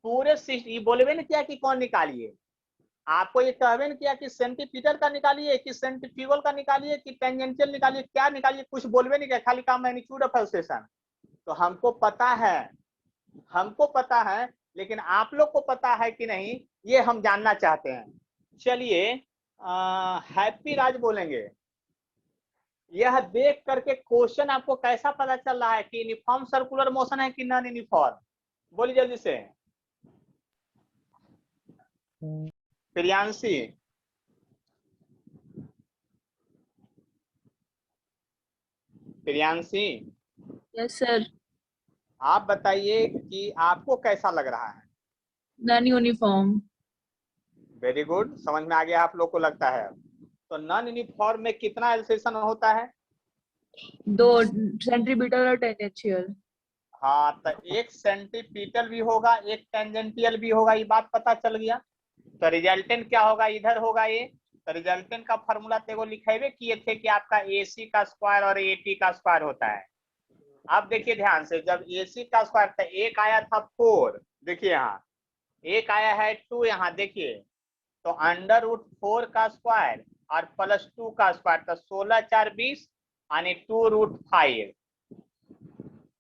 पूरे ये बोलवे नहीं किया कि कौन निकालिए, आपको ये कहवे नहीं किया कि सेंटीमीटर का निकालिए कि सेंट्रीफ्यूगल का निकालिए कि टेंजेंशियल निकालिए, क्या निकालिए, कुछ बोलवे नहीं किया, खाली काम मैग्नीट्यूड ऑफ एक्सेलरेशन। तो हमको पता है, हमको पता है, लेकिन आप लोग को पता है कि नहीं ये हम जानना चाहते हैं। चलिए हैप्पी राज बोलेंगे, यह देख करके क्वेश्चन आपको कैसा पता चल रहा है कि यूनिफॉर्म सर्कुलर मोशन है कि नॉन यूनिफॉर्म? बोलिए जल्दी से। Priyanshi, Priyanshi yes sir. आप बताइए कि आपको कैसा लग रहा है? Non uniform. वेरी गुड, समझ में आ गया आप लोग को लगता है। तो नॉन यूनिफॉर्म में कितना एक्सेलरेशन होता है? 2 सेंट्रीपिटल और टेंजेंशियल। हाँ, तो एक सेंटीपिटल भी होगा, एक टेंजेंटियल भी होगा, ये बात पता चल गया। तो रिजल्टेंट क्या होगा? इधर होगा ये। तो रिजल्टेंट का फॉर्मूला तेगो लिखेबे किए थे कि आपका AC का स्क्वायर और AT का स्क्वायर होता है। अब देखिए ध्यान से, जब AC का स्क्वायर था, एक आया था 4, देखिए यहाँ एक आया है 2, यहाँ देखिए, तो √4 का स्क्वायर और +2 का स्क्वायर, तो 16 4 20 यानी 2√5,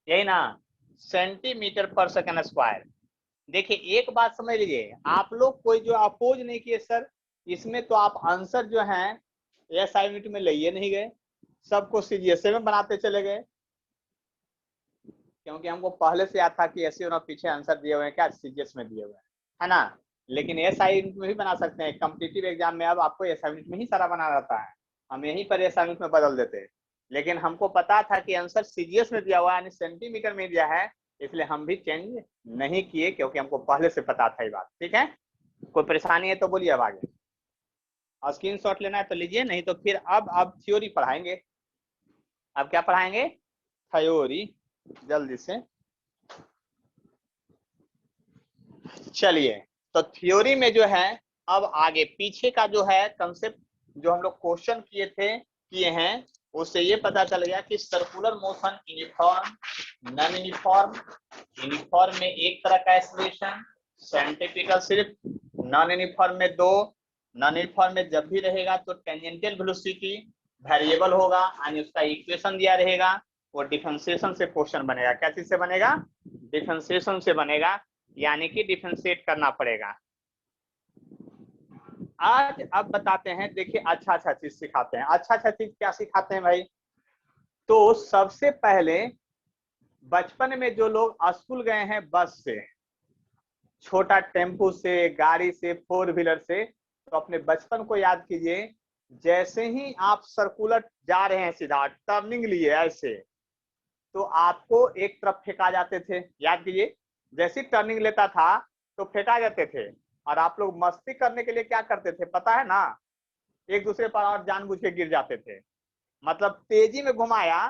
यही ना, सेंटीमीटर पर सेकंड स्क्वायर। देखिए एक बात समझ लीजिए, आप लोग कोई जो अपोज नहीं किए सर, इसमें तो आप आंसर जो है SI यूनिट में ले नहीं गए, सबको CGS में बनाते चले गए, क्योंकि हमको पहले से याद था कि ऐसे और पीछे आंसर दिए हुए हैं क्या CGS में दिए हुए हैं, है ना। लेकिन SI यूनिट में भी बना सकते हैं, कॉम्पिटिटिव एग्जाम में अब आपको SI यूनिट में ही सारा बना रहता है, हम यहीं पर SI यूनिट में बदल देते हैं। लेकिन हमको पता था कि आंसर CGS में दिया हुआ है, यानी सेंटीमीटर में दिया है, इसलिए हम भी चेंज नहीं किए, क्योंकि हमको पहले से पता था ये बात। ठीक है, कोई परेशानी है तो बोलिए अब आगे, और स्क्रीनशॉट लेना है तो लीजिए, नहीं तो फिर अब थ्योरी पढ़ाएंगे। अब क्या पढ़ाएंगे? थ्योरी, जल्दी से। चलिए, तो थ्योरी में जो है अब आगे पीछे का जो है कंसेप्ट जो हम लोग क्वेश्चन किए हैं उससे ये पता चल गया कि circular motion uniform, non uniform, uniform में एक तरह का एक्सेलरेशन, सेंटीपिटल सिर्फ, नॉन यूनिफॉर्म में 2, नॉन यूनिफॉर्म में जब भी रहेगा तो टेंजेंशियल वेलोसिटी वेरिएबल होगा, यानी उसका इक्वेशन दिया रहेगा, वो डिफरेंशिएशन से क्वेश्चन बनेगा। क्या चीज से बनेगा? डिफरेंशिएशन से बनेगा, यानी कि डिफरेंशिएट करना पड़ेगा। आज अब बताते हैं, देखिए अच्छा चीज सिखाते हैं। अच्छा चीज क्या सिखाते हैं भाई? तो सबसे पहले बचपन में जो लोग स्कूल गए हैं बस से, छोटा टेम्पो से, गाड़ी से, 4 व्हीलर से, तो अपने बचपन को याद कीजिए। जैसे ही आप सर्कुलर जा रहे हैं, सीधा टर्निंग लिए ऐसे, तो आपको एक तरफ फेंका जाते थे, याद कीजिए। जैसे टर्निंग लेता था तो फेंका जाते थे, और आप लोग मस्ती करने के लिए क्या करते थे पता है ना? एक दूसरे पर और जानबूझ के गिर जाते थे, मतलब तेजी में घुमाया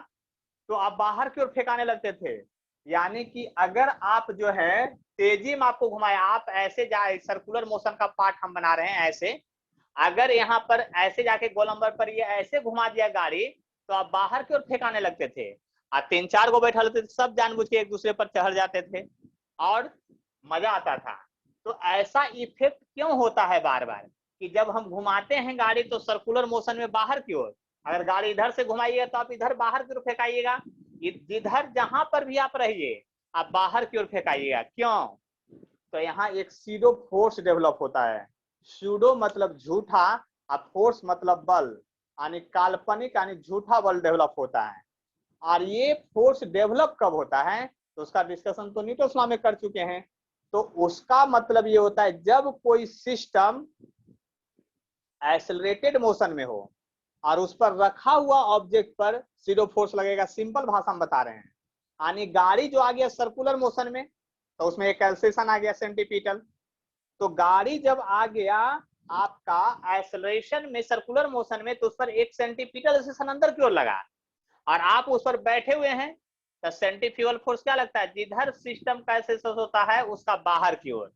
तो आप बाहर की ओर फेंकाने लगते थे। यानी कि अगर आप जो है तेजी में आपको घुमाया, आप ऐसे जाए, सर्कुलर मोशन का पार्ट हम बना रहे हैं ऐसे, अगर यहाँ पर ऐसे जाके गोलंबर पर ये ऐसे घुमा दिया गाड़ी, तो आप बाहर की ओर फेंकाने लगते थे, और 3-4 को बैठा लेते थे, सब जानबूझ के एक दूसरे पर चढ़ जाते थे और मजा आता था। तो ऐसा इफेक्ट क्यों होता है बार बार कि जब हम घुमाते हैं गाड़ी तो सर्कुलर मोशन में बाहर की ओर, अगर गाड़ी इधर से घुमाइएगा तो आप इधर बाहर की ओर फेंकाइएगा, जिधर जहां पर भी आप रहिए आप बाहर की ओर फेंकाइएगा। क्यों? तो यहाँ एक सीडो फोर्स डेवलप होता है। सूडो मतलब झूठा और फोर्स मतलब बल, यानी काल्पनिक यानी झूठा बल डेवलप होता है। और ये फोर्स डेवलप कब होता है तो उसका डिस्कशन तो न्यूटन लॉ में कर चुके हैं। तो उसका मतलब ये होता है जब कोई सिस्टम एक्सेलरेटेड मोशन में हो और उस पर रखा हुआ ऑब्जेक्ट पर सीडो फोर्स लगेगा। सिंपल भाषा में बता रहे हैं, यानी गाड़ी जो आ गया सर्कुलर मोशन में तो उसमें एक एक्सेलरेशन आ गया सेंटीपिटल। तो गाड़ी जब आ गया आपका एक्सेलरेशन में सर्कुलर मोशन में तो उस पर एक सेंटीपिटल एक्सेलरेशन अंदर की ओर लगा और आप उस पर बैठे हुए हैं तो सेंट्रीफ्यूगल फोर्स क्या लगता है, जिधर सिस्टम का एक्सेलरेशन होता है उसका बाहर की ओर।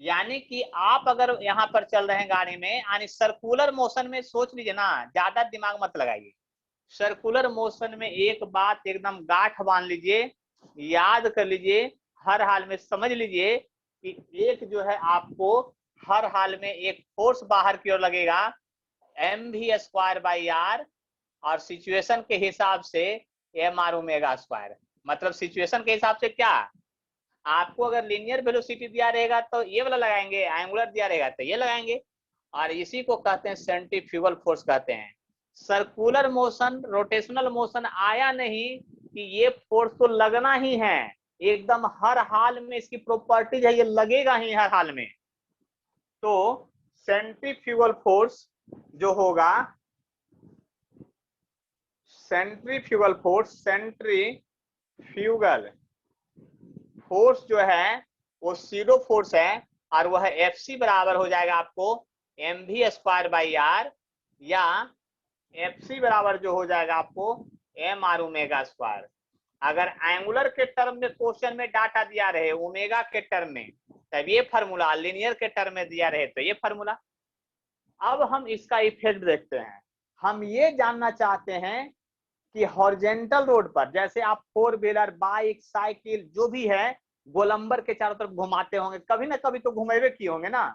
यानी कि आप अगर यहाँ पर चल रहे हैं गाड़ी में, यानी सर्कुलर मोशन में सोच लीजिए ना, ज्यादा दिमाग मत लगाइए। सर्कुलर मोशन में एक बात एकदम गांठ बांध लीजिए, याद कर लीजिए, हर हाल में समझ लीजिए कि एक जो है आपको हर हाल में एक फोर्स बाहर की ओर लगेगा mv²/r, और सिचुएशन के हिसाब से mr⍵²। मतलब सिचुएशन के हिसाब से क्या, आपको अगर लीनियर वेलोसिटी दिया रहेगा तो ये वाला लगाएंगे, एंगुलर दिया रहेगा तो ये लगाएंगे, और इसी को कहते हैं सेंट्रीफ्यूगल फोर्स कहते हैं। सर्कुलर मोशन रोटेशनल मोशन आया नहीं कि ये फोर्स तो लगना ही है, एकदम हर हाल में इसकी प्रॉपर्टीज है, ये लगेगा ही हर हाल में। तो सेंट्रीफ्यूगल फोर्स जो होगा, सेंट्रीफ्यूगल फोर्स जो है वो सीडो फोर्स है, और वह Fc बराबर हो जाएगा आपको mv²/r, या Fc बराबर जो हो जाएगा आपको mr⍵²। अगर एंगुलर के टर्म में क्वेश्चन में डाटा दिया रहे ओमेगा के टर्म में तब ये फार्मूला, लीनियर के टर्म में दिया रहे तो ये फार्मूला। अब हम इसका इफेक्ट देखते हैं। हम ये जानना चाहते हैं कि हॉरिजॉन्टल रोड पर जैसे आप 4 व्हीलर बाइक साइकिल जो भी है गोलंबर के चारों तरफ घुमाते होंगे, कभी ना कभी तो घुमेवे किए होंगे ना,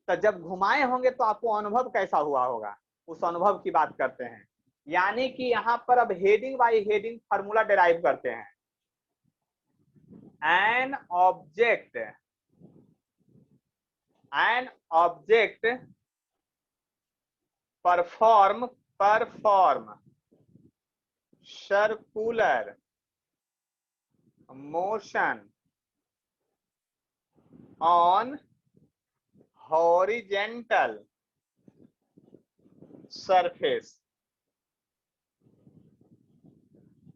तो जब घुमाए होंगे तो आपको अनुभव कैसा हुआ होगा, उस अनुभव की बात करते हैं। यानी कि यहाँ पर अब heading by heading formula derive करते हैं। An object perform circular motion on horizontal surface.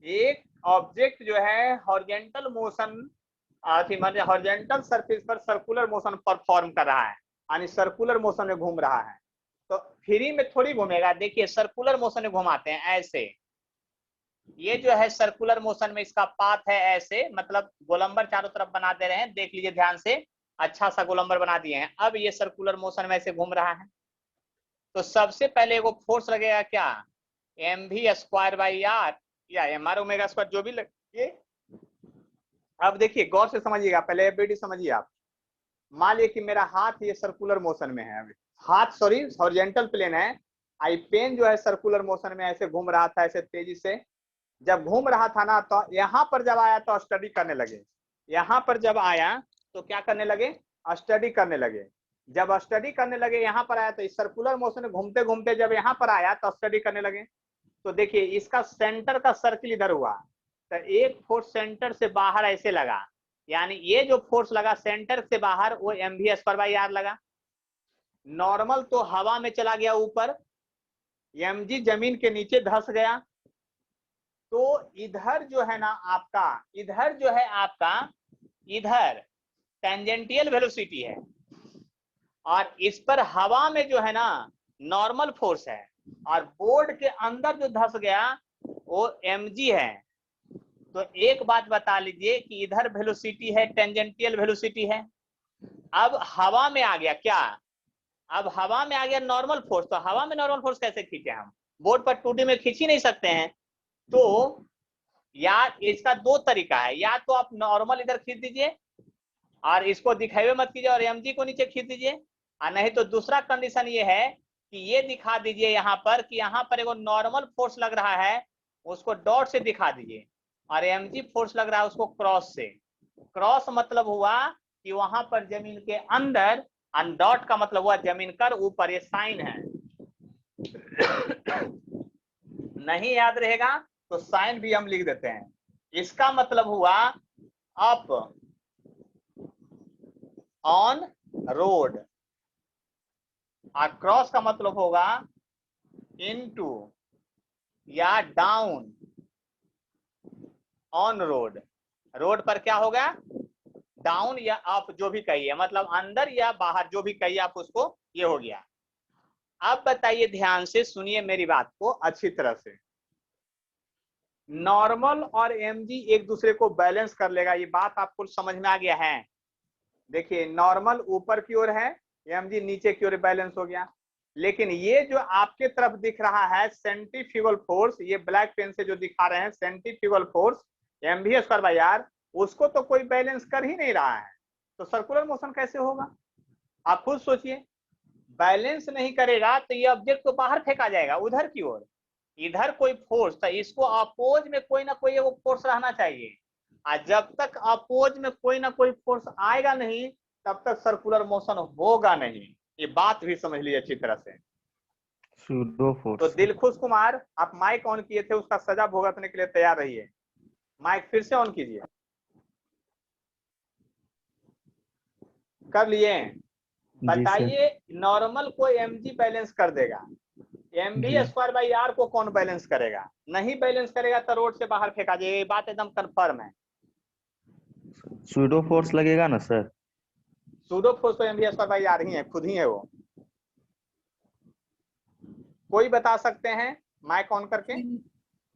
एक ऑब्जेक्ट जो है हॉरिजॉन्टल मोशन हॉरिजॉन्टल सरफेस पर सर्कुलर मोशन परफॉर्म कर रहा है, यानी सर्कुलर मोशन में घूम रहा है। तो फ्री में थोड़ी घूमेगा, देखिए सर्कुलर मोशन में घुमाते हैं ऐसे, ये जो है सर्कुलर मोशन में इसका पाथ है ऐसे, मतलब गोलंबर चारों तरफ बना दे रहे हैं, देख लीजिए ध्यान से, अच्छा सा गोलंबर बना दिए हैं। अब ये सर्कुलर मोशन में ऐसे घूम रहा है, तो सबसे पहले वो फोर्स लगेगा क्या, mv²/r या mr⍵², जो भी लगे। अब देखिए गौर से समझिएगा, पहले एफबीडी समझिए आप। मान लीजिए कि मेरा हाथ ये सर्कुलर मोशन में है, अभी हाथ सॉरी हॉरिजॉन्टल प्लेन है, आई पेन जो है सर्कुलर मोशन में ऐसे घूम रहा था ऐसे तेजी से। जब घूम रहा था ना तो यहाँ पर जब आया तो स्टडी करने लगे, यहाँ पर जब आया तो क्या करने लगे, स्टडी करने लगे। जब स्टडी करने लगे यहाँ पर आया तो इस सर्कुलर मोशन में घूमते घूमते जब यहाँ पर आया तो स्टडी करने लगे। तो देखिए इसका सेंटर का सर्किल इधर हुआ, तो एक फोर्स सेंटर से बाहर ऐसे लगा, यानी ये जो फोर्स लगा सेंटर से बाहर वो mv²/r लगा। नॉर्मल तो हवा में चला गया ऊपर, mg जमीन के नीचे धंस गया। तो इधर जो है ना आपका, इधर जो है आपका, इधर टेंजेंटियल वेलोसिटी है, और इस पर हवा में जो है ना नॉर्मल फोर्स है, और बोर्ड के अंदर जो धंस गया वो mg है। तो एक बात बता लीजिए कि इधर वेलोसिटी है टेंजेंटियल वेलोसिटी है। अब हवा में आ गया क्या, अब हवा में आ गया नॉर्मल फोर्स। तो हवा में नॉर्मल फोर्स कैसे खींचे हम, बोर्ड पर 2D में खींच ही नहीं सकते हैं, तो या इसका दो तरीका है, या तो आप नॉर्मल इधर खींच दीजिए और इसको दिखावे मत कीजिए और mg को नीचे खींच दीजिए, और नहीं तो दूसरा कंडीशन ये है कि ये दिखा दीजिए यहाँ पर कि यहाँ पर एगो नॉर्मल फोर्स लग रहा है, उसको डॉट से दिखा दीजिए, और mg फोर्स लग रहा है उसको क्रॉस से। क्रॉस मतलब हुआ कि वहां पर जमीन के अंदर, और डॉट का मतलब हुआ जमीन कर ऊपर, ये साइन है। नहीं याद रहेगा तो साइन भी हम लिख देते हैं। इसका मतलब हुआ अप ऑन रोड, और क्रॉस का मतलब होगा इनटू या डाउन ऑन रोड। रोड पर क्या होगा, डाउन या अप जो भी कहिए, मतलब अंदर या बाहर जो भी कहिए आप उसको, ये हो गया। अब बताइए, ध्यान से सुनिए मेरी बात को अच्छी तरह से। नॉर्मल और mg एक दूसरे को बैलेंस कर लेगा, ये बात आपको समझ में आ गया है। देखिए नॉर्मल ऊपर की ओर है, mg नीचे की ओर बैलेंस हो गया। लेकिन ये जो आपके तरफ दिख रहा है सेंट्रीफ्यूगल फोर्स, ये ब्लैक पेन से जो दिखा रहे हैं सेंट्रीफ्यूगल फोर्स mv²/r, उसको तो कोई बैलेंस कर ही नहीं रहा है, तो सर्कुलर मोशन कैसे होगा? आप खुद सोचिए, बैलेंस नहीं करेगा तो ये ऑब्जेक्ट को बाहर फेंका जाएगा उधर की ओर। इधर कोई फोर्स, तो इसको अपोज में कोई ना कोई वो फोर्स रहना चाहिए, और जब तक अपोज में कोई ना कोई फोर्स आएगा नहीं तब तक सर्कुलर मोशन होगा नहीं। ये बात भी समझ लीजिए अच्छी तरह से। Pseudo force. तो दिलखुश कुमार, आप माइक ऑन किए थे, उसका सजा भुगतने के लिए तैयार रहिए। माइक फिर से ऑन कीजिए। कर लिए? बताइए नॉर्मल को mg बैलेंस कर देगा, mv²/r को कौन बैलेंस करेगा? नहीं बैलेंस करेगा तो रोड से बाहर फेंका जाएगा, ये बात एकदम कंफर्म है। सूडो फोर्स लगेगा ना सर? सूडो फोर्स तो mv²/r ही है, खुद ही है वो। कोई बता सकते हैं माइक ऑन करके?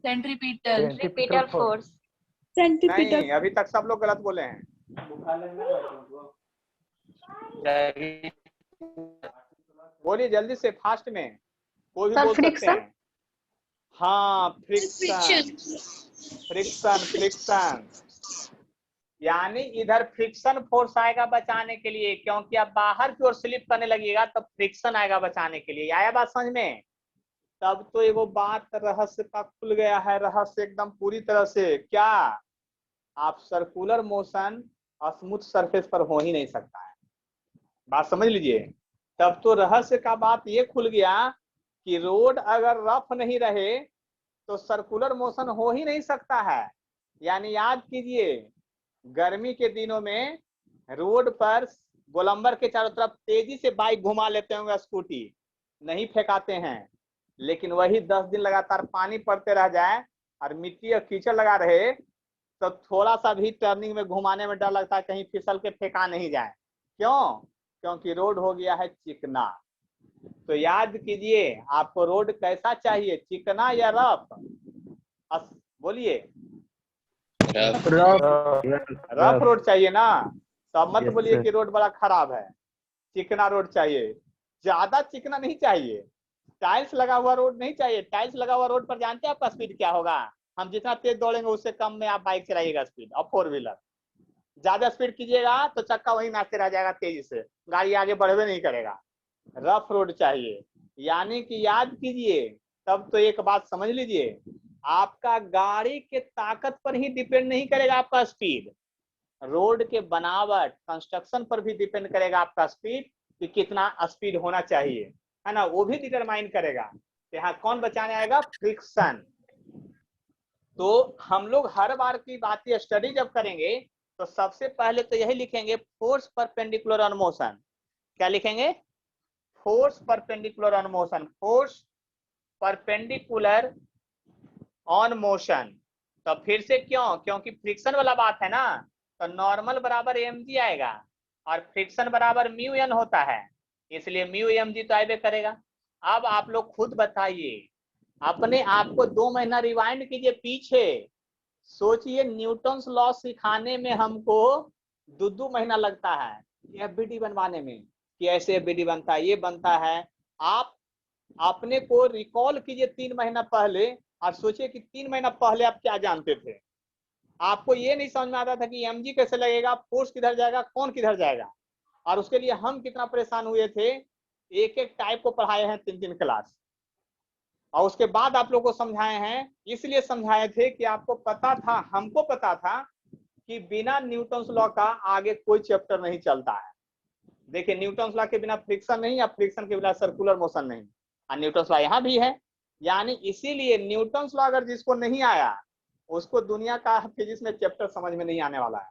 Centripetal force. नहीं, अभी तक सब लोग गलत बोले हैं। बोलिए जल्दी से, फास्ट में, कोई भी बोल सकते हैं। हाँ, फ्रिक्शन। फ्रिक्शन फ्रिक्शन यानी इधर फ्रिक्शन फोर्स आएगा बचाने के लिए, क्योंकि आप बाहर की ओर स्लिप करने लगेगा तब फ्रिक्शन आएगा बचाने के लिए। आया बात समझ में? तब तो एगो बात रहस्य का खुल गया है, रहस्य एकदम पूरी तरह से। क्या आप सर्कुलर मोशन स्मूथ सरफेस पर हो ही नहीं सकता है, बात समझ लीजिए। तब तो रहस्य का बात ये खुल गया कि रोड अगर रफ नहीं रहे तो सर्कुलर मोशन हो ही नहीं सकता है। यानी याद कीजिए, गर्मी के दिनों में रोड पर गोलंबर के चारों तरफ तेजी से बाइक घुमा लेते होंगे, स्कूटी नहीं फेंकाते हैं, लेकिन वही 10 दिन लगातार पानी पड़ते रह जाए और मिट्टी और कीचड़ लगा रहे तो थोड़ा सा भी टर्निंग में घुमाने में डर लगता है कहीं फिसल के फेंका नहीं जाए। क्यों? क्योंकि रोड हो गया है चिकना। तो याद कीजिए, आपको रोड कैसा चाहिए, चिकना या रफ? बोलिए। रफ रोड चाहिए ना? तो अब मत बोलिए कि रोड बड़ा खराब है, चिकना रोड चाहिए। ज्यादा चिकना नहीं चाहिए, टाइल्स लगा हुआ रोड नहीं चाहिए। टाइल्स लगा हुआ रोड पर जानते हैं आपका स्पीड क्या होगा? हम जितना तेज दौड़ेंगे उससे कम में आप बाइक चलाइएगा स्पीड, और 4 व्हीलर। ज्यादा स्पीड कीजिएगा तो चक्का वहीं नाचते रह जाएगा तेजी से, गाड़ी आगे बढ़वे नहीं करेगा। रफ रोड चाहिए, यानी कि याद कीजिए, तब तो एक बात समझ लीजिए, आपका गाड़ी के ताकत पर ही डिपेंड नहीं करेगा आपका स्पीड, रोड के बनावट कंस्ट्रक्शन पर भी डिपेंड करेगा आपका स्पीड, कि कितना स्पीड होना चाहिए, है ना, वो भी डिटरमाइन करेगा। यहाँ कौन बचाने आएगा? फ्रिक्शन। तो हम लोग हर बार की बात स्टडी जब करेंगे तो सबसे पहले तो यही लिखेंगे, फोर्स परपेंडिकुलर ऑन मोशन। क्या लिखेंगे? Force perpendicular on motion. Force perpendicular on motion. तो फिर से क्यों? क्योंकि फ्रिक्शन वाला बात है ना, तो नॉर्मल बराबर mg आएगा और फ्रिक्शन बराबर μn होता है, इसलिए μmg तो आएगा करेगा। अब आप लोग खुद बताइए, अपने आप को 2 महीना रिवाइंड कीजिए पीछे, सोचिए न्यूटन्स लॉ सिखाने में हमको 2 महीना लगता है एफबीडी बनवाने में, कि ऐसे एफबीडी बनता है, ये बनता है। आप अपने को रिकॉल कीजिए 3 महीना पहले, आप सोचिए कि 3 महीना पहले आप क्या जानते थे। आपको ये नहीं समझ में आता था कि mg कैसे लगेगा, फोर्स किधर जाएगा, कौन किधर जाएगा, और उसके लिए हम कितना परेशान हुए थे। एक एक टाइप को पढ़ाए हैं 3-3 क्लास, और उसके बाद आप लोग को समझाए हैं। इसलिए समझाए थे कि आपको पता था, हमको पता था कि बिना न्यूटन्स लॉ का आगे कोई चैप्टर नहीं चलता है। देखिए, न्यूटन्स लॉ के बिना फ्रिक्शन नहीं, या फ्रिक्शन के बिना सर्कुलर मोशन नहीं, और न्यूटन्स लॉ यहाँ भी है। यानी इसीलिए न्यूटन्स लॉ अगर जिसको नहीं आया, उसको दुनिया का फिजिक्स में चैप्टर समझ में नहीं आने वाला है।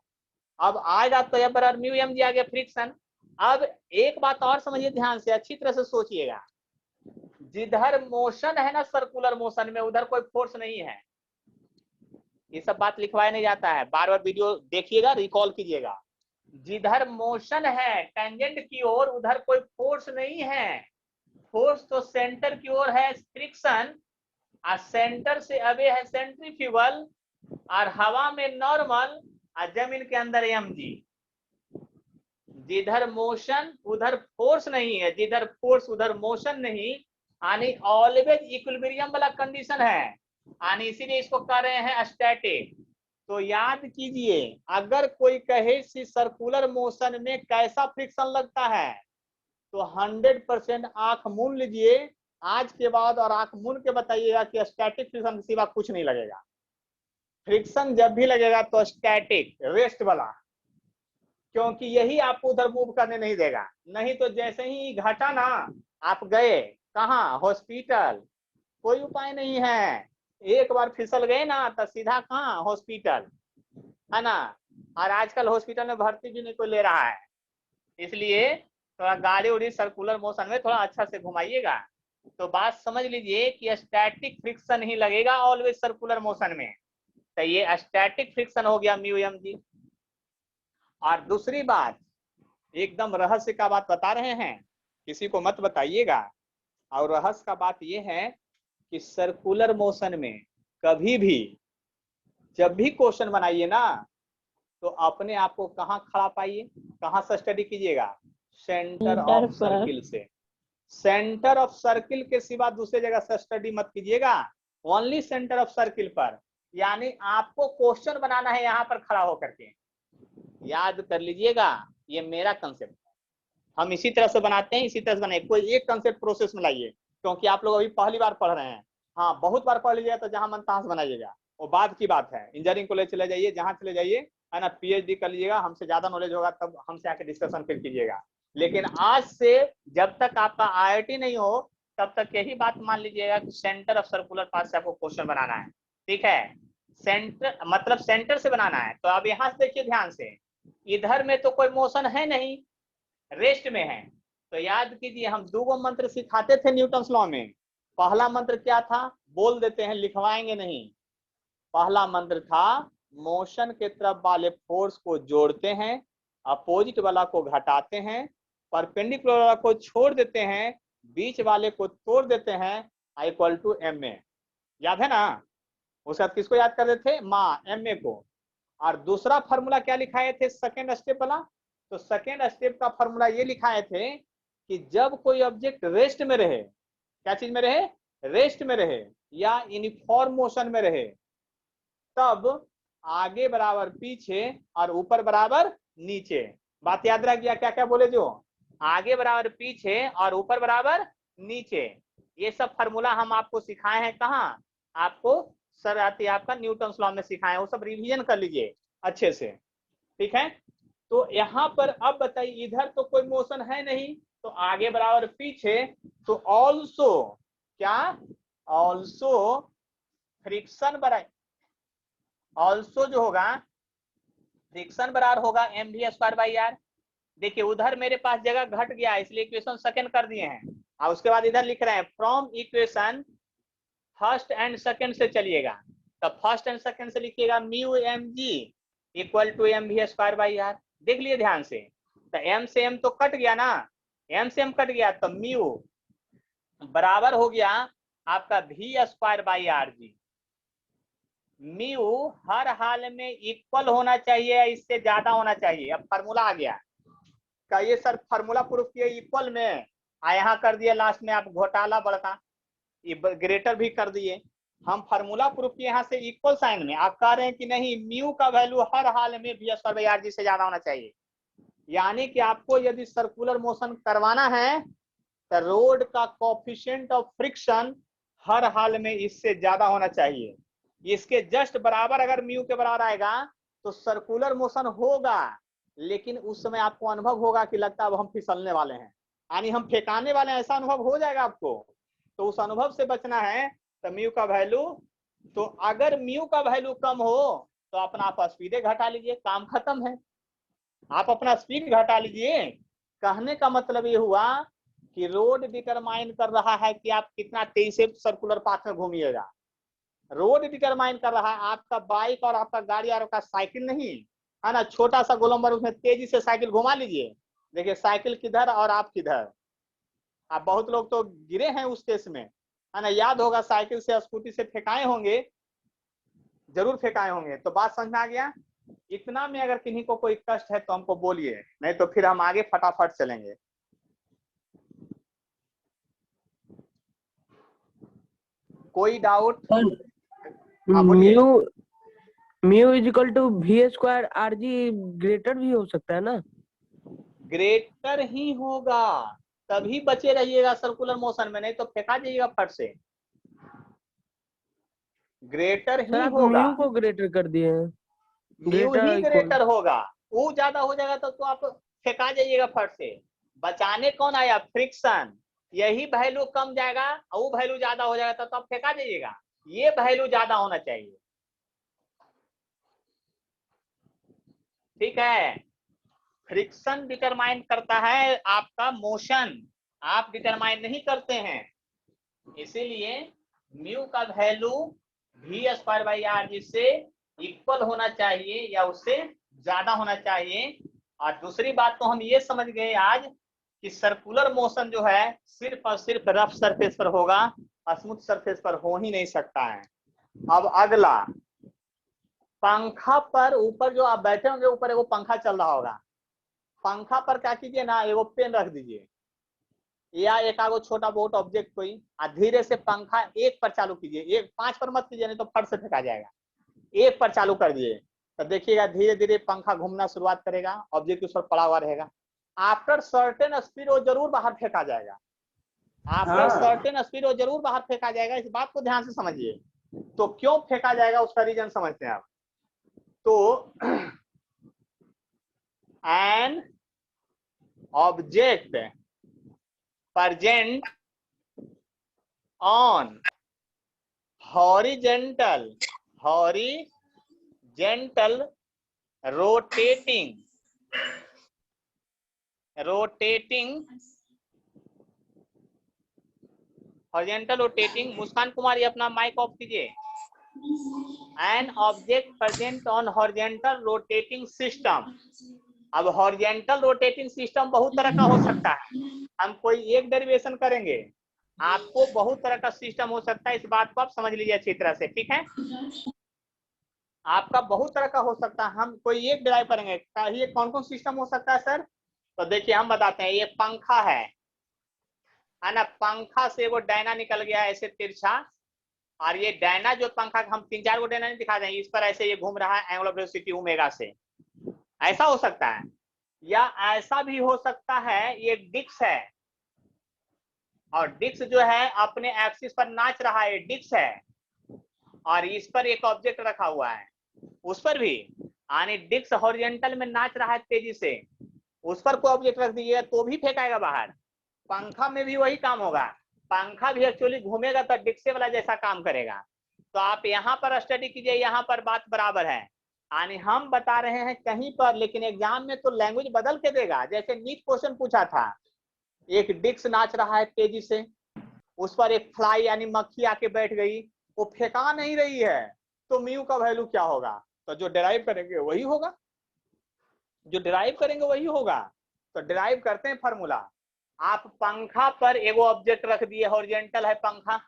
अब आएगा तो यहाँ पर म्यू एम जी आ गया फ्रिक्शन। अब एक बात और समझिए ध्यान से, अच्छी तरह से सोचिएगा, जिधर मोशन है ना सर्कुलर मोशन में, उधर कोई फोर्स नहीं है। ये सब बात लिखवाया नहीं जाता है, बार बार वीडियो देखिएगा, रिकॉल कीजिएगा। जिधर मोशन है टेंजेंट की ओर, उधर कोई फोर्स नहीं है। फोर्स तो सेंटर की ओर है फ्रिक्शन, और सेंटर से अवे है सेंट्रीफ्यूगल, और हवा में नॉर्मल, और जमीन के अंदर mg। जिधर मोशन उधर फोर्स नहीं है, जिधर फोर्स उधर मोशन नहीं, यानी ऑलवेज इक्विलिब्रियम वाला कंडीशन है, यानी इसीलिए इसको कह रहे हैं स्टैटिक। तो याद कीजिए, अगर कोई कहे कि सर्कुलर मोशन में कैसा फ्रिक्शन लगता है, तो 100% आंख मूंद लीजिए आज के बाद, और आंख मूंद के बताइएगा कि स्टैटिक फ्रिक्शन के सिवा कुछ नहीं लगेगा। फ्रिक्शन जब भी लगेगा तो स्टैटिक, रेस्ट वाला, क्योंकि यही आपको उधर मूव करने नहीं देगा। नहीं तो जैसे ही घटा ना, आप गए कहाँ, हॉस्पिटल, कोई उपाय नहीं है। एक बार फिसल गए ना तो सीधा कहाँ, हॉस्पिटल, है ना। और आजकल हॉस्पिटल में भर्ती भी नहीं कोई ले रहा है। इसलिए थोड़ा गाड़ी उड़ी सर्कुलर मोशन में थोड़ा अच्छा से घुमाइएगा। तो बात समझ लीजिए कि स्टैटिक फ्रिक्शन ही लगेगा ऑलवेज सर्कुलर मोशन में। तो ये स्टैटिक फ्रिक्शन हो गया म्यू एम जी। और दूसरी बात, एकदम रहस्य का बात बता रहे हैं, किसी को मत बताइएगा। और रहस्य का बात ये है कि सर्कुलर मोशन में कभी भी जब भी क्वेश्चन बनाइए ना, तो अपने आप को कहाँ खड़ा पाइए, कहाँ से स्टडी कीजिएगा, सेंटर ऑफ सर्किल से। सेंटर ऑफ सर्किल के सिवा दूसरे जगह से स्टडी मत कीजिएगा, ओनली सेंटर ऑफ सर्किल पर। यानी आपको क्वेश्चन बनाना है यहाँ पर खड़ा होकर के। याद कर लीजिएगा, ये मेरा कंसेप्ट है, हम इसी तरह से बनाते हैं, इसी तरह से बनाए। कोई एक कंसेप्ट प्रोसेस में लाइए, क्योंकि आप लोग अभी पहली बार पढ़ रहे हैं। हाँ, बहुत बार पढ़ लीजिएगा तो जहां मन तहां से बनाइएगा, वो बाद की बात है। इंजीनियरिंग कॉलेज चले जाइए, जहां चले जाइए, है ना, पीएचडी कर लीजिएगा, हमसे ज्यादा नॉलेज होगा तब हमसे आके डिस्कशन फिर कीजिएगा। लेकिन आज से जब तक आपका IIT नहीं हो, तब तक यही बात मान लीजिएगा कि सेंटर ऑफ सर्कुलर पाथ से आपको क्वेश्चन बनाना है। ठीक है, सेंटर मतलब सेंटर से बनाना है। तो अब यहाँ से देखिए ध्यान से, इधर में तो कोई मोशन है नहीं, रेस्ट में है। तो याद कीजिए, हम 2 मंत्र सिखाते थे न्यूटन्स लॉ में। पहला मंत्र क्या था, बोल देते हैं, लिखवाएंगे नहीं। पहला मंत्र था, मोशन के तरफ वाले फोर्स को जोड़ते हैं, अपोजिट वाला को घटाते हैं, परपेंडिकुलर वाला को छोड़ देते हैं, बीच वाले को तोड़ देते हैं, इक्वल टू ma। याद है ना। उसके बाद किसको याद कर रहे थे, मा ma को। और दूसरा फॉर्मूला क्या लिखाए थे, सेकेंड स्टेप वाला। तो सेकेंड स्टेप का फॉर्मूला ये लिखाए थे कि जब कोई ऑब्जेक्ट रेस्ट में रहे, क्या चीज में रहे, रेस्ट में रहे या यूनिफॉर्म मोशन में रहे, तब आगे बराबर पीछे और ऊपर बराबर नीचे। बात याद रह गया, क्या क्या बोले, जो आगे बराबर पीछे और ऊपर बराबर नीचे। ये सब फार्मूला हम आपको सिखाए हैं कहाँ, आपको सर आती आपका न्यूटन्स लॉ में सिखाए हैं, वो सब रिवीजन कर लीजिए अच्छे से। ठीक है, तो यहाँ पर अब बताइए, इधर तो कोई मोशन है नहीं, तो आगे बराबर पीछे, तो ऑल्सो क्या, ऑल्सो फ्रिक्शन बराबर, ऑल्सो जो होगा फ्रिक्शन बराबर होगा mv²/r। देखिए उधर मेरे पास जगह घट गया, इसलिए इक्वेशन सेकंड कर दिए हैं। और उसके बाद इधर लिख रहे हैं from equation first and second से चलिएगा। तो फर्स्ट एंड सेकंड से लिखिएगा mu mg equal to mv²/r। देख लिए ध्यान से, तो m से m तो कट गया ना, m से m कट गया, तो म्यू बराबर हो गया आपका v²/rg। म्यू हर हाल में इक्वल होना चाहिए, इससे ज्यादा होना चाहिए। अब फार्मूला आ गया, कहिए सर फार्मूला प्रूफ किए इक्वल में, यहाँ कर दिए लास्ट में आप घोटाला बड़का, ग्रेटर भी कर दिए। हम फार्मूला प्रूफ किए यहाँ से इक्वल साइन में, आप कह रहे हैं कि नहीं म्यू का वैल्यू हर हाल में V square by are G से ज्यादा होना चाहिए। यानी कि आपको यदि सर्कुलर मोशन करवाना है तो रोड का कोफिशिएंट ऑफ फ्रिक्शन हर हाल में इससे ज्यादा होना चाहिए। इसके जस्ट बराबर अगर म्यू के बराबर आएगा तो सर्कुलर मोशन होगा, लेकिन उस समय आपको अनुभव होगा कि लगता है अब हम फिसलने वाले हैं, यानी हम फेंकाने वाले हैं, ऐसा अनुभव हो जाएगा आपको। तो उस अनुभव से बचना है तो म्यू का वैल्यू, तो अगर म्यू का वैल्यू कम हो तो अपना आप स्पीड घटा लीजिए, काम खत्म है। आप अपना स्पीड घटा लीजिए। कहने का मतलब ये हुआ कि रोड डिटरमाइन कर रहा है कि आप कितना तेजी से सर्कुलर पाथ में घूमिएगा। रोड डिटरमाइन कर रहा है, आपका बाइक और आपका गाड़ी और आपका साइकिल नहीं है ना। छोटा सा गोलंबर, उसमें तेजी से साइकिल घुमा लीजिए, देखिए साइकिल किधर और आप किधर। आप बहुत लोग तो गिरे हैं उस केस में, है ना, याद होगा साइकिल से स्कूटी से फेंकाए होंगे, जरूर फेंकाए होंगे। तो बात समझ में आ गया। इतना में अगर किन्हीं को कोई कष्ट है तो हमको बोलिए, नहीं तो फिर हम आगे फटाफट चलेंगे। कोई doubt? Mu mu is equal to V square R G greater भी हो सकता है ना? ग्रेटर ही होगा, तभी बचे रहिएगा सर्कुलर मोशन में, नहीं तो फेंका जाइएगा फट से। ग्रेटर ही होगा। म्यू को ग्रेटर कर दिए हैं। म्यू ही ग्रेटर होगा, वो ज्यादा हो जाएगा तो आप फेंका जाइएगा फट से। बचाने कौन आया? फ्रिक्शन। यही वैल्यू कम जाएगा और वो वैल्यू ज्यादा हो जाएगा तो आप फेंका जाइएगा। ये वैल्यू ज्यादा होना चाहिए, ठीक है। फ्रिक्शन डिटरमाइन करता है आपका मोशन, आप डिटरमाइन नहीं करते हैं। इसीलिए म्यू का value V square by R जिससे इक्वल होना चाहिए या उससे ज्यादा होना चाहिए। और दूसरी बात तो हम ये समझ गए आज कि सर्कुलर मोशन जो है सिर्फ और सिर्फ रफ सरफेस पर होगा, स्मूथ सरफेस पर हो ही नहीं सकता है। अब अगला, पंखा पर ऊपर जो आप बैठे होंगे, ऊपर एगो पंखा चल रहा होगा, पंखा पर क्या कीजिए ना, एगो पेन रख दीजिए या एक आगो छोटा बहुत ऑब्जेक्ट कोई, धीरे से पंखा 1 पर चालू कीजिए। 5 पर मत कीजिए, नहीं तो फट से फेंका जाएगा। 1 पर चालू कर दिए तो देखिएगा धीरे धीरे पंखा घूमना शुरुआत करेगा, ऑब्जेक्ट उस पर पड़ा हुआ रहेगा। आफ्टर सर्टेन स्पीड वो जरूर बाहर फेंका जाएगा, आफ्टर सर्टेन स्पीड वो जरूर बाहर फेंका जाएगा। इस बात को ध्यान से समझिए। तो क्यों फेंका जाएगा उसका रीजन समझते हैं आप। तो an object present on horizontal rotating मुस्कान कुमारी अपना माइक ऑफ कीजिए। An object present on horizontal rotating system. अब हॉरिजॉन्टल रोटेटिंग सिस्टम बहुत तरह का हो सकता है, हम कोई एक डेरिवेशन करेंगे, आपको बहुत तरह का सिस्टम हो सकता है। इस बात को आप समझ लीजिए अच्छी तरह से, ठीक है। आपका बहुत तरह का हो सकता है, हम कोई एक डिराइव करेंगे। ये कौन कौन सिस्टम हो सकता है सर? तो देखिए हम बताते हैं। ये पंखा है ना, पंखा से वो डायना निकल गया ऐसे तिरछा, और ये डायना जो पंखा, हम 3-4 गो डायना दिखा देंगे, इस पर ऐसे ये घूम रहा है एंगुलर वेलोसिटी ओमेगा से, ऐसा हो सकता है। या ऐसा भी हो सकता है ये डिस्क है, और डिस्क जो है अपने एक्सिस पर नाच रहा है, डिस्क है, और इस पर एक ऑब्जेक्ट रखा हुआ है, उस पर भी यानी डिस्क हॉरिजॉन्टल में नाच रहा है तेजी से, उस पर कोई ऑब्जेक्ट रख दीजिएगा तो भी फेंकाएगा बाहर। पंखा में भी वही काम होगा, पंखा भी एक्चुअली घूमेगा तो डिस्क वाला जैसा काम करेगा। तो आप यहाँ पर स्टडी कीजिए, यहाँ पर बात बराबर है, यानी हम बता रहे हैं कहीं पर, लेकिन एग्जाम में तो लैंग्वेज बदल के देगा। जैसे नीट क्वेश्चन पूछा था, एक डिस्क नाच रहा है तेजी से, उस पर एक फ्लाई यानी मक्खी आके बैठ गई, वो फेंका नहीं रही है, तो म्यू का वैल्यू क्या होगा? तो जो डिराइव करेंगे वही होगा, जो डिराइव करेंगे वही होगा। तो डिराइव करते हैं फॉर्मूला। आप पंखा पर एगो ऑब्जेक्ट रख दिए, हॉरिजॉन्टल है पंखा,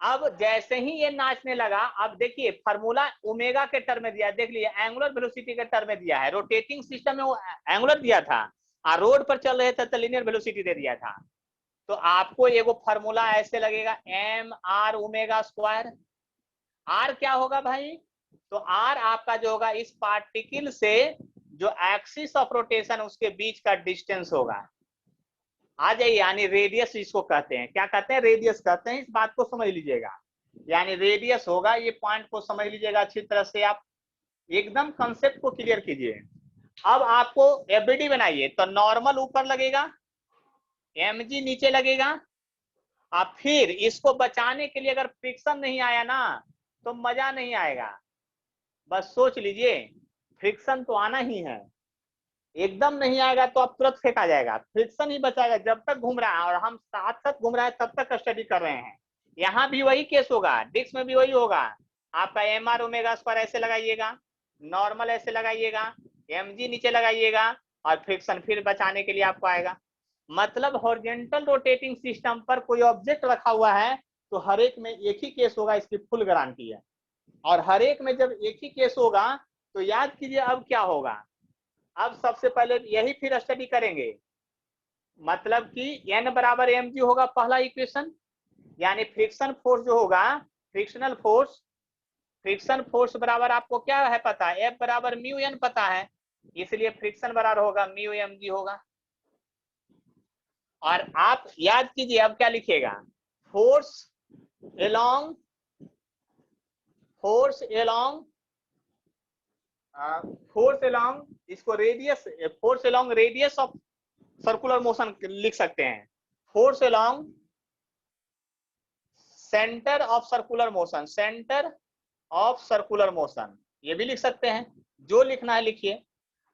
अब जैसे ही ये नाचने लगा, अब देखिए फार्मूला ओमेगा के टर्म में दिया है, देख लीजिए एंगुलर वेलोसिटी के टर्म में दिया है, रोटेटिंग सिस्टम में वो एंगुलर दिया था, और रोड पर चल रहे थे तो लीनियर वेलोसिटी दे दिया था। तो आपको एगो फार्मूला ऐसे लगेगा M R omega square. R क्या होगा भाई? तो आर आपका जो होगा इस पार्टिकल से जो एक्सिस ऑफ रोटेशन उसके बीच का डिस्टेंस होगा। आ जाइए, यानी रेडियस इसको कहते हैं। क्या कहते हैं? रेडियस कहते हैं। इस बात को समझ लीजिएगा, यानी रेडियस होगा। ये पॉइंट को समझ लीजिएगा अच्छी तरह से, आप एकदम कंसेप्ट को क्लियर कीजिए। अब आपको एफबीडी बनाइए, तो नॉर्मल ऊपर लगेगा, एमजी नीचे लगेगा। अब फिर इसको बचाने के लिए अगर फ्रिक्शन नहीं आया ना तो मजा नहीं आएगा। बस सोच लीजिए, फ्रिक्शन तो आना ही है। एकदम नहीं आएगा तो अब तुरंत फेंका जाएगा। फ्रिक्शन ही बचाएगा जब तक घूम रहा है, और हम साथ साथ घूम रहा है तब तक स्टडी कर रहे हैं। यहाँ भी वही केस होगा, डिस्क में भी वही होगा। आपका एम आर ओमेगा स्क्वायर ऐसे लगाइएगा, नॉर्मल ऐसे लगाइएगा, एमजी नीचे लगाइएगा, और फ्रिक्शन फिर बचाने के लिए आपको आएगा। मतलब हॉरिजॉन्टल रोटेटिंग सिस्टम पर कोई ऑब्जेक्ट रखा हुआ है तो हर एक में एक ही केस होगा, इसकी फुल गारंटी है। और हर एक में जब एक ही केस होगा तो याद कीजिए अब क्या होगा। अब सबसे पहले यही फिर स्टडी करेंगे, मतलब कि n बराबर mg होगा पहला इक्वेशन, यानी फ्रिक्शन फोर्स जो होगा, फ्रिक्शनल फोर्स, फ्रिक्शन फोर्स बराबर आपको क्या है पता है? F बराबर म्यू n पता है, इसलिए फ्रिक्शन बराबर होगा म्यू mg होगा। और आप याद कीजिए अब क्या लिखिएगा, force along, force along, force along, इसको radius, force along radius of circular motion लिख सकते हैं। Force along centre of circular motion, centre of circular motion ये भी लिख सकते हैं, जो लिखना है लिखिए।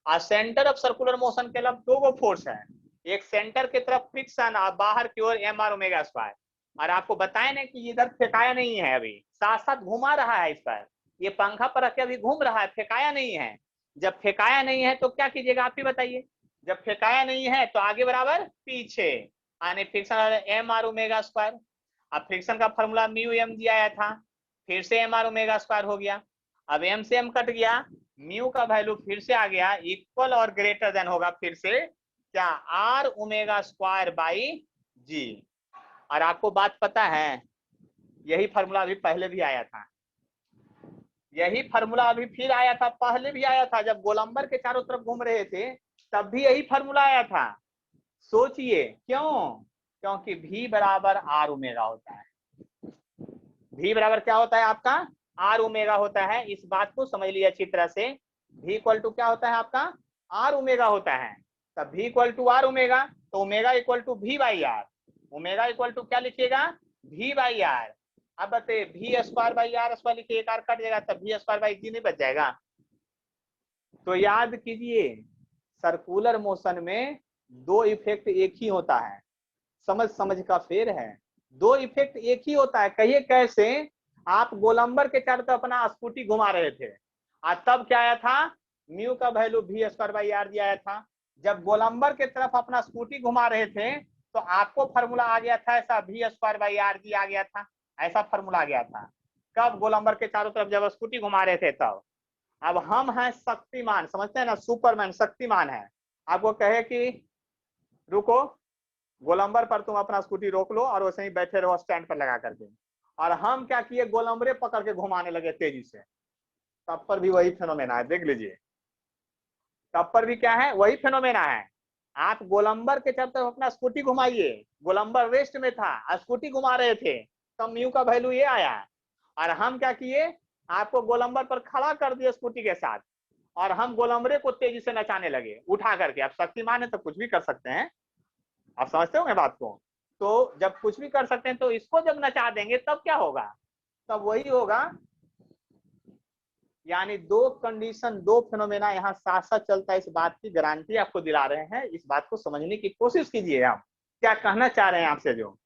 और सेंटर ऑफ सर्कुलर मोशन के अलावा दो गो फोर्स है, एक सेंटर की तरफ फ्रिक्शन और बाहर की ओर एम आर ओमेगा स्क्वायर। और आपको बताए ना कि इधर फेंकाया नहीं है, अभी साथ साथ घुमा रहा है। इस पर ये पंखा पर रख के अभी घूम रहा है, फेंकाया नहीं है। जब फेंकाया नहीं है तो क्या कीजिएगा आप ही बताइए। जब फेंकाया नहीं है तो आगे बराबर पीछे, यानी friction M R omega square. अब फ्रिक्शन का फॉर्मूला म्यू एम जी आया था, फिर से एम आर ओमेगा स्क्वायर हो गया। अब एम से एम कट गया, म्यू का वैल्यू फिर से आ गया, इक्वल और ग्रेटर देन होगा फिर से क्या, आर ओमेगा स्क्वायर बाई जी। और आपको बात पता है, यही फार्मूला अभी पहले भी आया था, यही फार्मूला अभी फिर आया था, पहले भी आया था। जब गोलंबर के चारों तरफ घूम रहे थे तब भी यही फार्मूला आया था। सोचिए क्यों? क्योंकि v बराबर आर ओमेगा होता है। v बराबर क्या होता है आपका? आर ओमेगा होता है। इस बात को समझ लीजिए अच्छी तरह से। v इक्वल टू क्या होता है आपका? आर ओमेगा होता है। तब v equal to are omega, तो omega equal to v by r. Omega equal to क्या लिखिएगा? v by r. अब बताइए v square by r square लिखिए, एक आर कट जाएगा तब v स्क्वायर बाई जी नहीं बच जाएगा। तो याद कीजिए, सर्कुलर मोशन में दो इफेक्ट एक ही होता है, समझ समझ का फेर है। दो इफेक्ट एक ही होता है। कहिए कैसे? आप गोलंबर के चारों तरफ अपना स्कूटी घुमा रहे थे और तब क्या आया था? म्यू का value v square by R G आया था। जब गोलंबर के तरफ अपना स्कूटी घुमा रहे थे तो आपको फार्मूला आ गया था ऐसा, v square by are g आ गया था, ऐसा फार्मूला आ गया था। कब? गोलंबर के चारों तरफ जब स्कूटी घुमा रहे थे तब। अब हम हैं शक्तिमान, समझते हैं ना, सुपरमैन शक्तिमान है। आपको कहे कि रुको, गोलंबर पर तुम अपना स्कूटी रोक लो और वैसे ही बैठे रहो स्टैंड पर लगा करके, और हम क्या किए? गोलंबरे पकड़ के घुमाने लगे तेजी से, तब पर भी वही फेनोमेना है। देख लीजिए, तब पर भी क्या है? वही फेनोमेना है। आप गोलंबर के चलते अपना स्कूटी घुमाइए, गोलंबर रेस्ट में था, स्कूटी घुमा रहे थे, तब म्यू का वैल्यू ये आया। और हम क्या किए? आपको गोलंबर पर खड़ा कर दिए स्कूटी के साथ, और हम गोलंबरे को तेजी से नचाने लगे उठा करके। आप शक्तिमान है तो कुछ भी कर सकते हैं, आप समझते होंगे बात को। तो जब कुछ भी कर सकते हैं तो इसको जब नचा देंगे तब क्या होगा? तब वही होगा। यानी दो कंडीशन, दो फेनोमेना यहाँ साथ साथ चलता है, इस बात की गारंटी आपको दिला रहे हैं। इस बात को समझने की कोशिश कीजिए। आप क्या कहना चाह रहे हैं आपसे? जो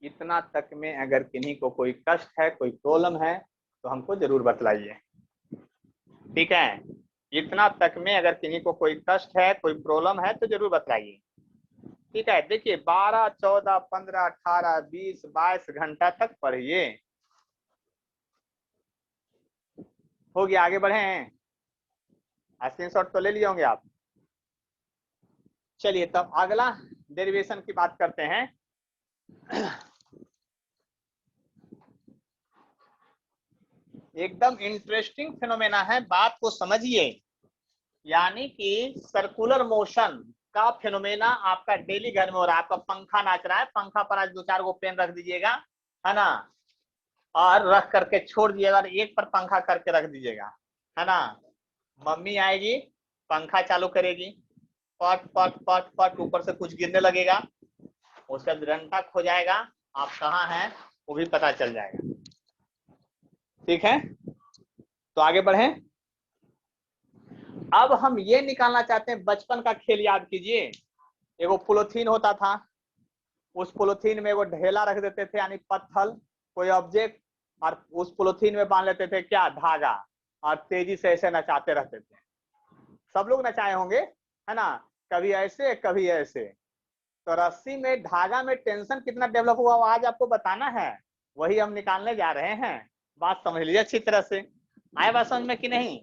इतना तक में अगर किन्हीं को कोई कष्ट है, कोई प्रॉब्लम है तो हमको जरूर बतलाइए, ठीक है? इतना तक में अगर किन्हीं को कोई कष्ट है, कोई प्रॉब्लम है तो जरूर बतलाइए, ठीक है? देखिए 12, 14, 15, 18, 20, 22 घंटा तक पढ़िए। हो गया, आगे बढ़े हैं? स्क्रीनशॉट तो ले लिए होंगे आप। चलिए तब अगला डेरिवेशन की बात करते हैं। एकदम इंटरेस्टिंग फिनोमेना है, बात को समझिए। यानी कि सर्कुलर मोशन का फिनोमेना आपका डेली घर में हो रहा है। आपका पंखा नाच रहा है, पंखा पर आज 2-4 गो पेन रख दीजिएगा, है ना, और रख करके छोड़ दिएगा और एक पर पंखा करके रख दीजिएगा, है ना। मम्मी आएगी, पंखा चालू करेगी, पट पट पट पट ऊपर से कुछ गिरने लगेगा, उसका डंडा खो जाएगा, आप कहाँ हैं वो भी पता चल जाएगा। ठीक है, तो आगे बढ़े। अब हम ये निकालना चाहते हैं, बचपन का खेल याद कीजिए। एगो पॉलीथीन होता था, उस पॉलीथीन में एगो ढेला रख देते थे, यानी पत्थर, कोई ऑब्जेक्ट, और उस पॉलीथीन में बांध लेते थे क्या, धागा, और तेजी से ऐसे नचाते रहते थे। सब लोग नचाए होंगे, है ना, कभी ऐसे कभी ऐसे। तो रस्सी में, धागा में टेंशन कितना डेवलप हुआ वो आज आपको बताना है, वही हम निकालने जा रहे हैं। बात समझ लीजिए अच्छी तरह से, आए बात समझ में कि नहीं।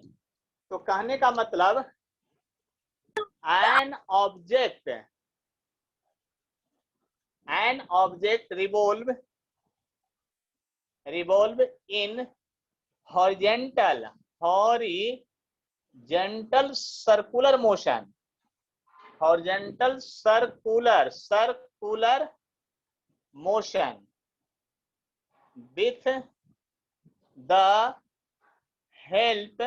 तो कहने का मतलब, an object revolve in horizontal circular motion, horizontal circular motion with the help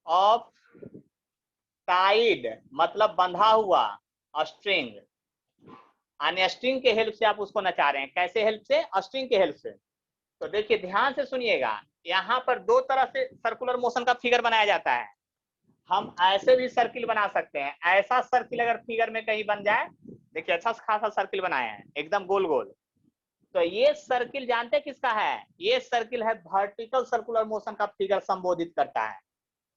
of tied, मतलब बंधा हुआ स्ट्रिंग, यानी स्ट्रिंग के हेल्प से आप उसको नचा रहे हैं। कैसे हेल्प से, स्ट्रिंग के हेल्प से। तो देखिए ध्यान से सुनिएगा, यहाँ पर दो तरह से सर्कुलर मोशन का फिगर बनाया जाता है। हम ऐसे भी सर्किल बना सकते हैं, ऐसा सर्किल अगर फिगर में कहीं बन जाए, देखिए अच्छा खासा सर्किल बनाया है एकदम गोल गोल। तो ये सर्किल जानते हैं किसका है, ये सर्किल है वर्टिकल सर्कुलर मोशन का फिगर संबोधित करता है।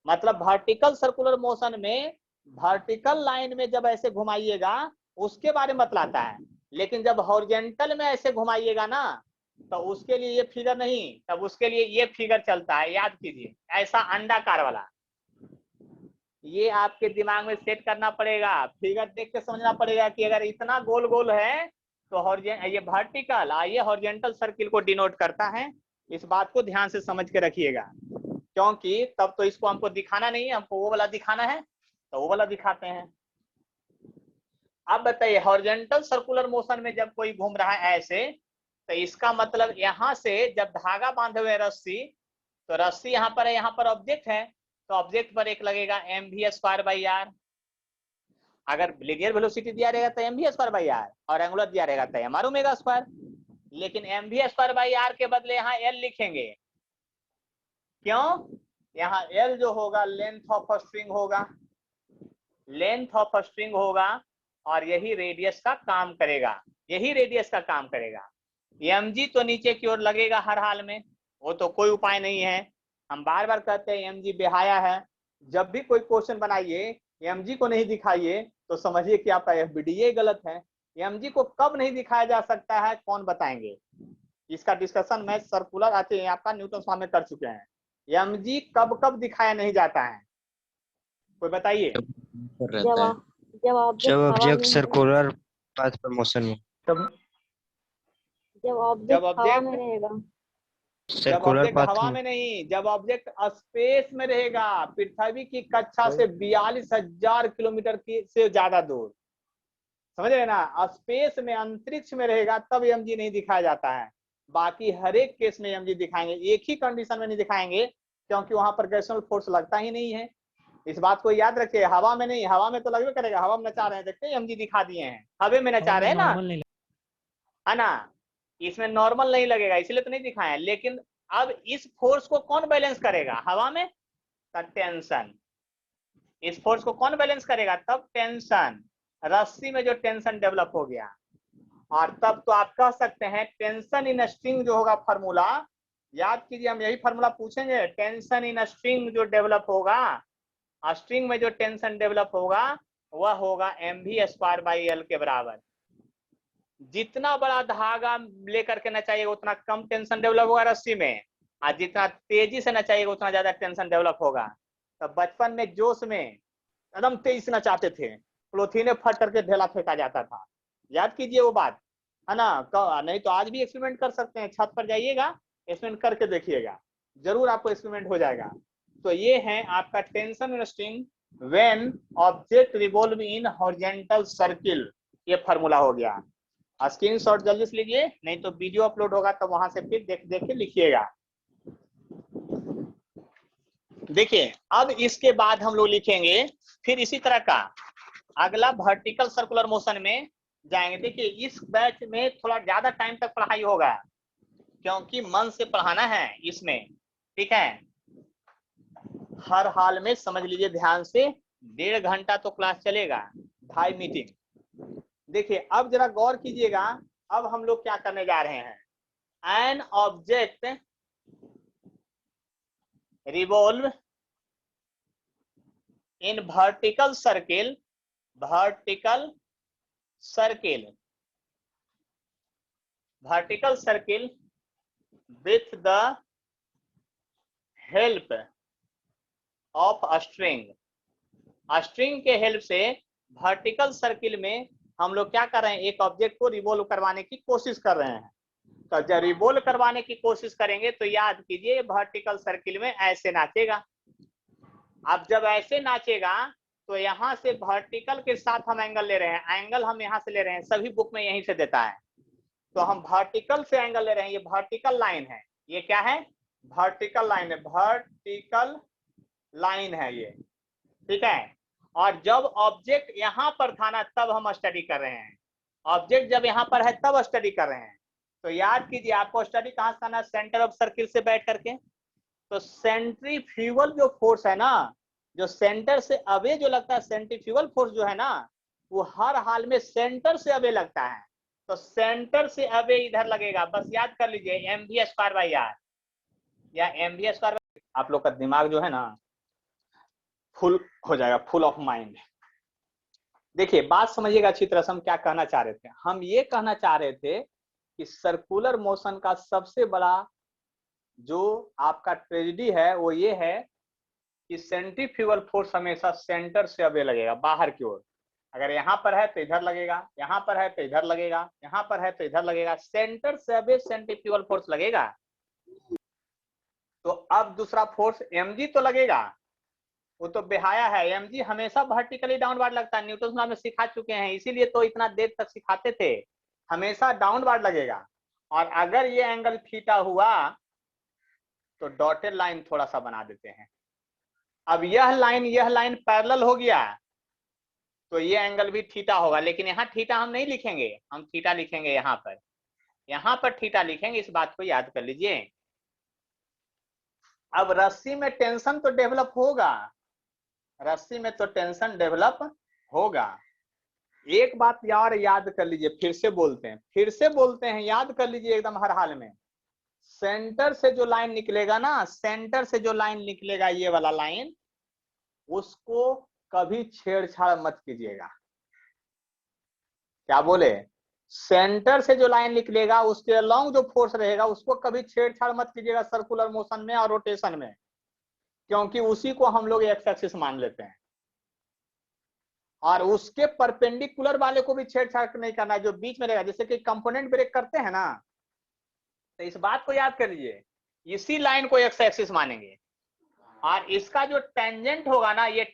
मतलब वर्टिकल सर्कुलर मोशन में वर्टिकल लाइन में जब ऐसे घुमाइएगा उसके बारे में बतलाता है, लेकिन जब हॉरिजेंटल में ऐसे घुमाइएगा ना तो उसके लिए ये फिगर नहीं, तब उसके लिए ये फिगर चलता है। याद कीजिए, ऐसा अंडाकार वाला, ये आपके दिमाग में सेट करना पड़ेगा, फिगर देख के समझना पड़ेगा कि अगर इतना गोल गोल है तो ये वर्टिकल, ये हॉरिजेंटल सर्किल को डिनोट करता है। इस बात को ध्यान से समझ के रखिएगा, क्योंकि तब तो इसको हमको दिखाना नहीं है, हमको वो वाला दिखाना है, तो वो वाला दिखाते हैं। अब बताइए, हॉरिजेंटल सर्कुलर मोशन में जब कोई घूम रहा है ऐसे, तो इसका मतलब यहाँ से जब धागा बांधे हुए रस्सी, तो रस्सी यहाँ पर है, यहाँ पर ऑब्जेक्ट है, तो ऑब्जेक्ट पर एक लगेगा mv²/r। अगर लीनियर वेलोसिटी दिया रहेगा तो mv²/r, और एंगुलर दिया रहेगा तो mr²। लेकिन mv²/r के बदले यहाँ l लिखेंगे, क्यों, यहाँ l जो होगा लेंथ ऑफ स्ट्रिंग होगा, लेंथ ऑफ स्ट्रिंग होगा, और यही रेडियस का काम करेगा, यही रेडियस का काम करेगा। mg तो नीचे की ओर लगेगा हर हाल में, वो तो कोई उपाय नहीं है। हम बार बार कहते हैं mg बेहाया है। जब भी कोई क्वेश्चन बनाइए mg को नहीं दिखाइए तो समझिए कि आपका FBDA गलत है। mg को कब नहीं दिखाया जा सकता है, कौन बताएंगे। इसका डिस्कशन मैं सर्कुलर आते हैं आपका न्यूटन लॉ में कर चुके हैं। mg कब कब दिखाया नहीं जाता है, कोई बताइए। जब ऑब्जेक्ट सर्कुलर पाथ पर मोशन में, जब ऑब्जेक्ट हवा में रहेगा, जब ऑब्जेक्ट हवा में नहीं, जब ऑब्जेक्ट स्पेस में रहेगा, पृथ्वी की कक्षा से 42,000 किलोमीटर से ज्यादा दूर, समझ रहे ना, स्पेस में, अंतरिक्ष में रहेगा, तब mg नहीं दिखाया जाता है। बाकी हर एक केस में mg दिखाएंगे, एक ही कंडीशन में नहीं दिखाएंगे, क्योंकि वहां पर ग्रेविटेशनल फोर्स लगता ही नहीं है। इस बात को याद रखिए, हवा में नहीं, हवा में तो लगभग करेगा, हवा में नचा रहे हैं, देखते हैं mg दिखा दिए हैं, हवा में नचा रहे हैं ना, है ना, इसमें नॉर्मल नहीं लगेगा, इसलिए तो नहीं दिखाए। लेकिन अब इस फोर्स को कौन बैलेंस करेगा, हवा में टेंशन, इस फोर्स को कौन बैलेंस करेगा, तब टेंशन, रस्सी में जो टेंशन डेवलप हो गया, और तब तो आप कह सकते हैं टेंशन इन स्ट्रिंग जो होगा फार्मूला, याद कीजिए, हम यही फार्मूला पूछेंगे। टेंशन इन स्ट्रिंग जो डेवलप होगा, स्ट्रिंग में जो टेंशन डेवलप होगा वह होगा mv²/l के बराबर। जितना बड़ा धागा लेकर के नचाइएगा उतना कम टेंशन डेवलप होगा रस्सी में, और जितना तेजी से नचाइएगा उतना ज्यादा टेंशन डेवलप होगा। तो बचपन में जोश में एकदम तेज से नचाते थे, पॉलीथीन फट करके ढेला फेंका जाता था। याद कीजिए वो बात, है ना। नहीं तो आज भी एक्सपेरिमेंट कर सकते हैं, छत पर जाइएगा एक्सपेरिमेंट करके देखिएगा, जरूर आपको एक्सपेरिमेंट हो जाएगा। तो ये है आपका tension in string when object revolve in horizontal circle, ये फार्मूला हो गया। स्क्रीनशॉट जल्दी से लीजिए, नहीं तो वीडियो अपलोड होगा तो वहां से फिर देख देख के लिखिएगा। देखिए अब इसके बाद हम लोग लिखेंगे फिर इसी तरह का अगला वर्टिकल सर्कुलर मोशन में जाएंगे। देखिए इस बैच में थोड़ा ज्यादा टाइम तक पढ़ाई होगा क्योंकि मन से पढ़ाना है इसमें, ठीक है। हर हाल में समझ लीजिए ध्यान से, 1.5 घंटा तो क्लास चलेगा, 2.5 मीटिंग। देखिए अब जरा गौर कीजिएगा, अब हम लोग क्या करने जा रहे हैं। An object revolve in vertical circle, vertical circle with the help of a string। String के हेल्प से वर्टिकल सर्किल में हम लोग क्या कर रहे हैं, एक ऑब्जेक्ट को रिवॉल्व करवाने की कोशिश कर रहे हैं। तो जब रिवॉल्व करवाने की कोशिश करेंगे तो याद कीजिए वर्टिकल सर्किल में ऐसे नाचेगा। अब जब ऐसे नाचेगा तो यहाँ से वर्टिकल के साथ हम एंगल ले रहे हैं, एंगल हम यहाँ से ले रहे हैं, सभी बुक में यहीं से देता है। तो हम वर्टिकल से एंगल ले रहे हैं, ये वर्टिकल लाइन है, ये क्या है, वर्टिकल लाइन है, वर्टिकल लाइन है ये, ठीक है। और जब ऑब्जेक्ट यहाँ पर था ना तब हम स्टडी कर रहे हैं, ऑब्जेक्ट जब यहाँ पर है तब स्टडी कर रहे हैं। तो याद कीजिए आपको स्टडी कहाँ से करना है, सेंटर ऑफ सर्किल से बैठ करके। तो सेंट्रीफ्यूगल जो फोर्स है ना, जो सेंटर से अवे जो लगता है, सेंट्रीफ्यूगल फोर्स जो है ना वो हर हाल में सेंटर से अवे लगता है। तो सेंटर से अवे इधर लगेगा, बस याद कर लीजिए mv²/r या mv²। आप लोग का दिमाग जो है ना फुल हो जाएगा, फुल ऑफ माइंड। देखिए बात समझिएगा अच्छी तरह से, हम क्या कहना चाह रहे थे। हम ये कहना चाह रहे थे कि सर्कुलर मोशन का सबसे बड़ा जो आपका ट्रेजेडी है वो ये है कि सेंट्रीफ्यूगल फोर्स हमेशा सेंटर से अवे लगेगा, बाहर की ओर। अगर यहाँ पर है तो इधर लगेगा, यहाँ पर है तो इधर लगेगा, यहाँ पर है तो इधर लगेगा, सेंटर से अवे सेंट्रीफ्यूगल फोर्स लगेगा। तो अब दूसरा फोर्स mg तो लगेगा, वो तो बेहाया है। mg हमेशा वर्टिकली डाउनवर्ड लगता है, न्यूटन लॉ में सिखा चुके हैं, इसीलिए तो इतना देर तक सिखाते थे, हमेशा डाउनवर्ड लगेगा। और अगर ये एंगल थीटा हुआ तो डॉटेड लाइन थोड़ा सा बना देते हैं। अब यह लाइन पैरेलल हो गया तो ये एंगल भी थीटा होगा, लेकिन यहाँ थीटा हम नहीं लिखेंगे, हम थीटा लिखेंगे यहाँ पर थीटा लिखेंगे, इस बात को याद कर लीजिए। अब रस्सी में टेंशन तो डेवलप होगा, रस्सी में तो टेंशन डेवलप होगा। एक बात यार याद कर लीजिए, फिर से बोलते हैं, याद कर लीजिए एकदम हर हाल में। सेंटर से जो लाइन निकलेगा ना, सेंटर से जो लाइन निकलेगा ये वाला लाइन, उसको कभी छेड़छाड़ मत कीजिएगा। क्या बोले, सेंटर से जो लाइन निकलेगा उसके अलोंग जो फोर्स रहेगा उसको कभी छेड़छाड़ मत कीजिएगा सर्कुलर मोशन में और रोटेशन में, क्योंकि उसी को हम लोग एक्स एक्सिस मान लेते हैं। और उसके परपेंडिकुलर वाले को भी छेड़छाड़ नहीं करना, जो बीच में रहेगा। जैसे कि कंपोनेंट ब्रेक करते हैं ना, तो इस बात को याद कर लीजिए, इसी लाइन को एक्स एक्सिस मानेंगे और इसका जो टेंजेंट होगा ना, ये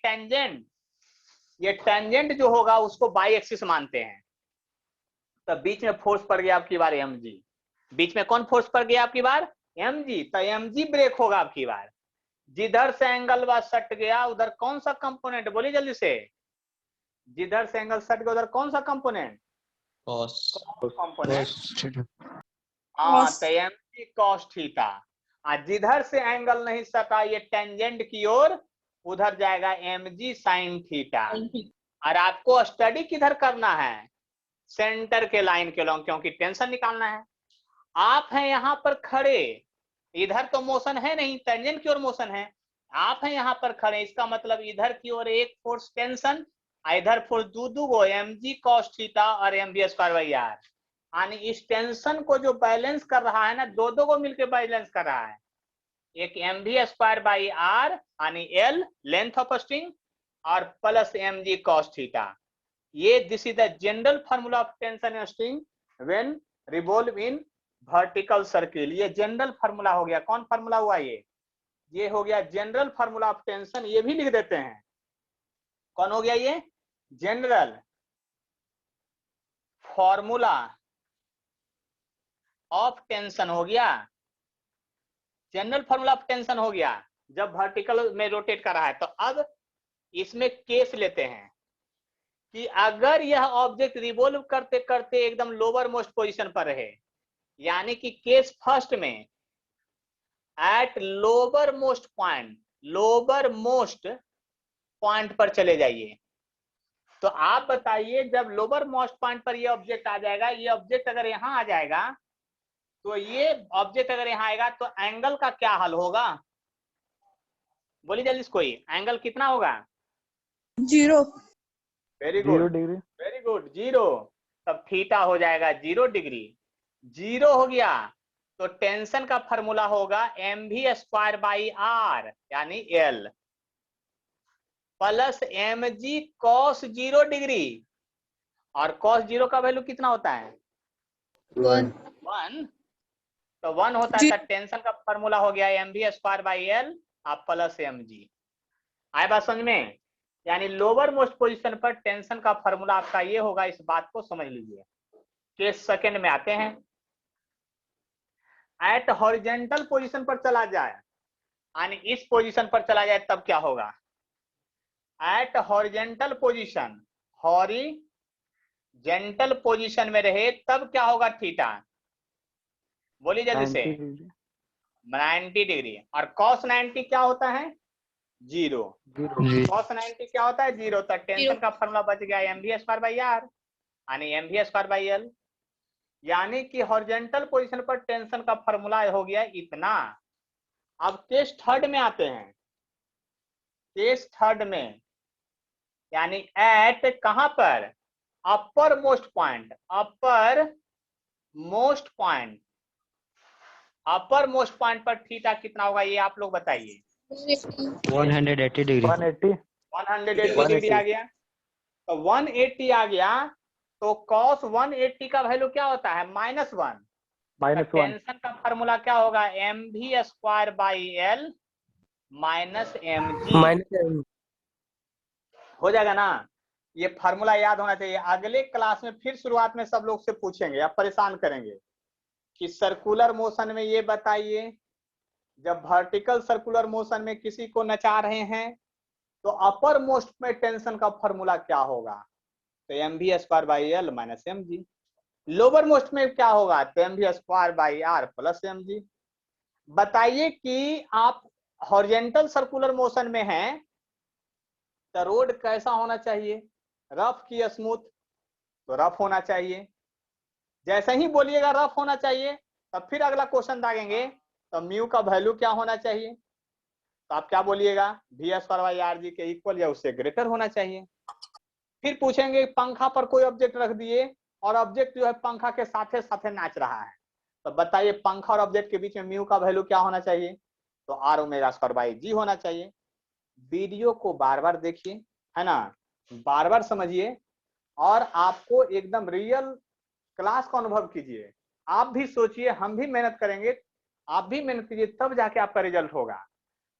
टेंजेंट जो होगा उसको बाई एक्सिस मानते हैं। तो बीच में फोर्स पड़ गया आपकी बार mg, बीच में कौन फोर्स पड़ गया आपकी बार, mg। तो mg ब्रेक होगा आपकी बार, जिधर से एंगल बा सट गया उधर कौन सा कंपोनेंट, बोलिए जल्दी से, जिधर से एंगल सट गया उधर कौन सा कंपोनेंट, कंपोनेंट। हाँ तो mg cos थीटा। जिधर से एंगल नहीं सटा ये टेंजेंट की ओर, उधर जाएगा mg sin थीटा। और आपको स्टडी किधर करना है, सेंटर के लाइन के लॉन्ग, क्योंकि टेंशन निकालना है। आप हैं यहाँ पर खड़े, इधर तो मोशन है नहीं, टेंजेंट की ओर मोशन है, आप हैं यहाँ पर खड़े, इसका मतलब इधर की ओर एक फोर्स टेंशन, इधर फोर्स दो गो mg cos थीटा और mv²/r। यानी इस टेंशन को जो बैलेंस कर रहा है ना, दो को मिलकर बैलेंस कर रहा है। एक mv²/r यानी l लेंथ ऑफ स्ट्रिंग और प्लस mg cos थीटा। ये this is the general formula of tension string when revolve in vertical circle. ये जनरल फार्मूला हो गया। कौन फार्मूला हुआ ये हो गया जनरल फार्मूला ऑफ टेंशन। ये भी लिख देते हैं। कौन हो गया ये? जनरल फॉर्मूला ऑफ टेंशन हो गया। जनरल फॉर्मूला ऑफ टेंशन हो गया जब वर्टिकल में रोटेट कर रहा है। तो अब इसमें केस लेते हैं कि अगर यह ऑब्जेक्ट रिवॉल्व करते करते एकदम लोअर मोस्ट पोजीशन पर रहे, यानी कि केस फर्स्ट में एट लोअर मोस्ट पॉइंट पर चले जाइए। तो आप बताइए जब लोअर मोस्ट पॉइंट पर ये ऑब्जेक्ट आ जाएगा, ये ऑब्जेक्ट अगर यहां आ जाएगा, तो ये ऑब्जेक्ट अगर यहां आएगा तो एंगल का क्या हाल होगा? बोलिए जल्दी से कोई। एंगल कितना होगा? 0। Very good, 0 degree. Very good, 0। तब थीटा हो जाएगा 0 डिग्री। 0 हो गया तो टेंशन का फॉर्मूला होगा mv² यानी L plus mg cos 0 degree. और cos 0 का वैल्यू कितना होता है? 1। तो 1 होता है। तो टेंशन का फॉर्मूला हो गया mv² प्लस mg। आए बात समझ में? यानी लोअर मोस्ट पोजीशन पर टेंशन का फॉर्मूला आपका ये होगा। इस बात को समझ लीजिए। केस सेकंड में आते हैं। एट हॉरिजेंटल पोजीशन पर चला जाए, यानी इस पोजीशन पर चला जाए, तब क्या होगा? एट हॉरिजेंटल पोजीशन में रहे तब क्या होगा? थीटा। बोलिए जल्दी से। 90 डिग्री। और cos 90 क्या होता है? 0। cos 90 क्या होता है? 0। तो टेंशन का फॉर्मूला बच गया mv² यानी mv²L। यानी कि हॉरिजेंटल पोजीशन पर टेंशन का फॉर्मूला हो गया इतना। अब केस थर्ड में आते हैं। केस थर्ड में यानी एट कहां पर? अपर मोस्ट पॉइंट पर थीटा कितना होगा? ये आप लोग बताइए। 180 डिग्री। 180 डिग्री आ गया। तो 180 आ गया तो cos 180 का वैल्यू क्या होता है? -1। टेंशन का फॉर्मूला क्या होगा? mv²L -mg हो जाएगा ना? ये फार्मूला याद होना चाहिए। अगले क्लास में फिर शुरुआत में सब लोग से पूछेंगे, आप परेशान करेंगे कि सर्कुलर मोशन में ये बताइए, जब वर्टिकल सर्कुलर मोशन में किसी को नचा रहे हैं तो अपर मोस्ट में टेंशन का फॉर्मूला क्या होगा? तो mv²L -mg। लोअर मोस्ट में क्या होगा? तो mv² प्लस mg। बताइए कि आप हॉरिजेंटल सर्कुलर मोशन में हैं तो रोड कैसा होना चाहिए? रफ की स्मूथ? तो रफ होना चाहिए। जैसे ही बोलिएगा रफ होना चाहिए तब फिर अगला क्वेश्चन दागेंगे तो म्यू का वैल्यू क्या होना चाहिए? तो आप क्या बोलिएगा? v²/rg के इक्वल या उससे ग्रेटर होना चाहिए। फिर पूछेंगे पंखा पर कोई ऑब्जेक्ट रख दिए और ऑब्जेक्ट जो है पंखा के साथे साथे नाच रहा है, तो बताइए पंखा और ऑब्जेक्ट के बीच में म्यू का वैल्यू क्या होना चाहिए? तो r⍵² होना चाहिए। वीडियो को बार बार देखिए, है ना, बार बार समझिए और आपको एकदम रियल क्लास का अनुभव कीजिए। आप भी सोचिए, हम भी मेहनत करेंगे, आप भी मेहनत कीजिए, तब जाके आपका रिजल्ट होगा।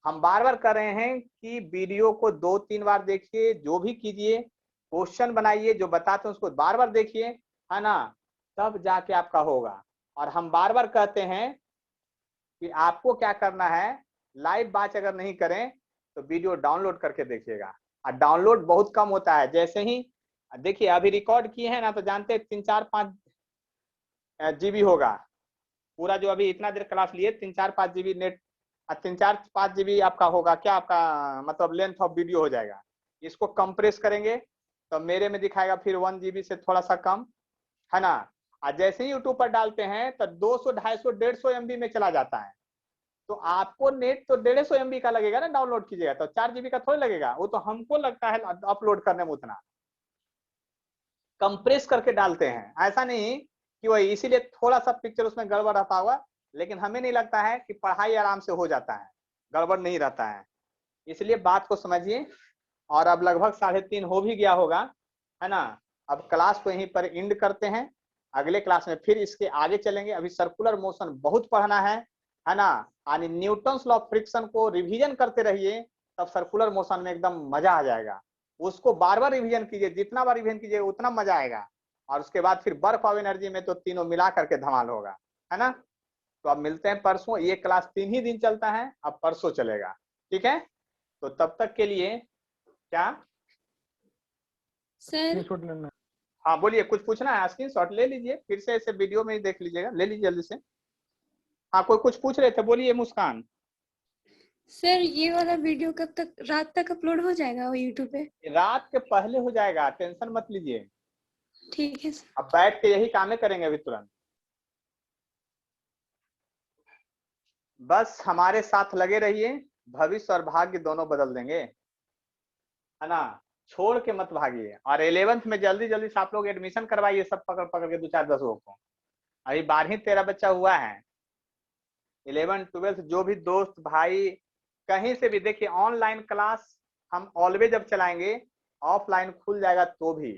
हम बार बार कर रहे हैं कि वीडियो को 2-3 बार देखिए, जो भी कीजिए, क्वेश्चन बनाइए, जो बताते हैं उसको बार बार देखिए, है ना, तब जाके आपका होगा। और हम बार बार कहते हैं कि आपको क्या करना है, लाइव बैच अगर नहीं करें तो वीडियो डाउनलोड करके देखिएगा। और डाउनलोड बहुत कम होता है। जैसे ही देखिए अभी रिकॉर्ड किए हैं ना, तो जानते हैं 3-4-5 GB होगा पूरा। जो अभी इतना देर क्लास लिए 3-4-5 GB नेट, 3-4-5 GB आपका होगा क्या, आपका मतलब लेंथ ऑफ वीडियो हो जाएगा। इसको कंप्रेस करेंगे तो मेरे में दिखाएगा फिर 1 GB से थोड़ा सा कम, है ना। और जैसे ही यूट्यूब पर डालते हैं तो 200, 250, 150 MB में चला जाता है। तो आपको नेट तो 150 MB का लगेगा ना, डाउनलोड कीजिएगा तो 4 GB का थोड़ी लगेगा। वो तो हमको लगता है अपलोड करने में उतना, कंप्रेस करके डालते हैं। ऐसा नहीं कि वही, इसीलिए थोड़ा सा पिक्चर उसमें गड़बड़ रहता होगा, लेकिन हमें नहीं लगता है कि पढ़ाई आराम से हो जाता है, गड़बड़ नहीं रहता है। इसलिए बात को समझिए। और अब लगभग 3:30 हो भी गया होगा, है ना। अब क्लास को यहीं पर एंड करते हैं, अगले क्लास में फिर इसके आगे चलेंगे। अभी सर्कुलर मोशन बहुत पढ़ना है ना। यानी न्यूटन्स लॉ ऑफ फ्रिक्शन को रिवीजन करते रहिए, तब सर्कुलर मोशन में एकदम मजा आ जाएगा। उसको बार बार रिवीजन कीजिए, जितना बार रिवीजन कीजिए उतना मजा आएगा। और उसके बाद फिर वर्क ऑफ एनर्जी में तो तीनों मिला करके धमाल होगा, है ना। तो अब मिलते हैं परसों। ये क्लास 3 ही दिन चलता है, अब परसों चलेगा, ठीक है। तो तब तक के लिए क्या सर हाँ बोलिए, कुछ पूछना है? स्क्रीन शॉट ले लीजिए, फिर से ऐसे वीडियो में ही देख लीजिएगा, ले लीजिए जल्दी से। हाँ कोई कुछ पूछ रहे थे, बोलिए मुस्कान। सर ये वाला वीडियो कब तक, रात तक अपलोड हो जाएगा वो यूट्यूब पे? रात के पहले हो जाएगा, टेंशन मत लीजिए। ठीक है सर। अब बैठ के यही कामें करेंगे अभी तुरंत। बस हमारे साथ लगे रहिए, भविष्य और भाग्य दोनों बदल देंगे, है ना। छोड़ के मत भागिए। और 11th में जल्दी जल्दी से आप लोग एडमिशन करवाइए, सब पकड़ पकड़ के 2-4-10 लोगों को। अभी 12वीं 13 बच्चा हुआ है। 11 12 जो भी दोस्त भाई कहीं से भी देखिए, ऑनलाइन क्लास हम ऑलवेज अब चलाएंगे, ऑफलाइन खुल जाएगा तो भी,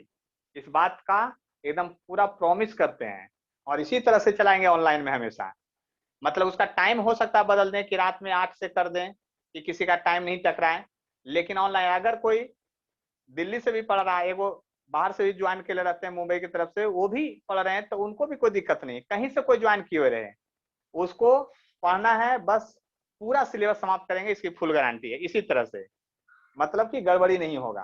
इस बात का एकदम पूरा प्रॉमिस करते हैं। और इसी तरह से चलाएंगे ऑनलाइन में हमेशा। मतलब उसका टाइम हो सकता है बदल दें कि रात में 8 से कर दें, कि किसी का टाइम नहीं टकराए, लेकिन ऑनलाइन अगर कोई दिल्ली से भी पढ़ रहा है, वो बाहर से भी ज्वाइन के लिए रहते हैं मुंबई की तरफ से, वो भी पढ़ रहे हैं, तो उनको भी कोई दिक्कत नहीं, कहीं से कोई ज्वाइन किए हुए रहे, उसको पढ़ना है बस। पूरा सिलेबस समाप्त करेंगे, इसकी फुल गारंटी है। इसी तरह से मतलब कि गड़बड़ी नहीं होगा,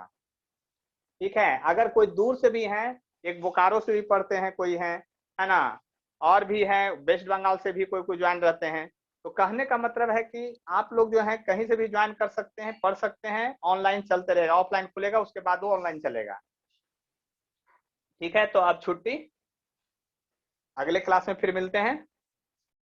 ठीक है। अगर कोई दूर से भी है, एक बोकारो से भी पढ़ते हैं कोई है ना, और भी है वेस्ट बंगाल से भी कोई ज्वाइन रहते हैं, तो कहने का मतलब है कि आप लोग जो है कहीं से भी ज्वाइन कर सकते हैं, पढ़ सकते हैं। ऑनलाइन चलते रहेगा, ऑफलाइन खुलेगा उसके बाद वो ऑनलाइन चलेगा, ठीक है। तो अब छुट्टी, अगले क्लास में फिर मिलते हैं।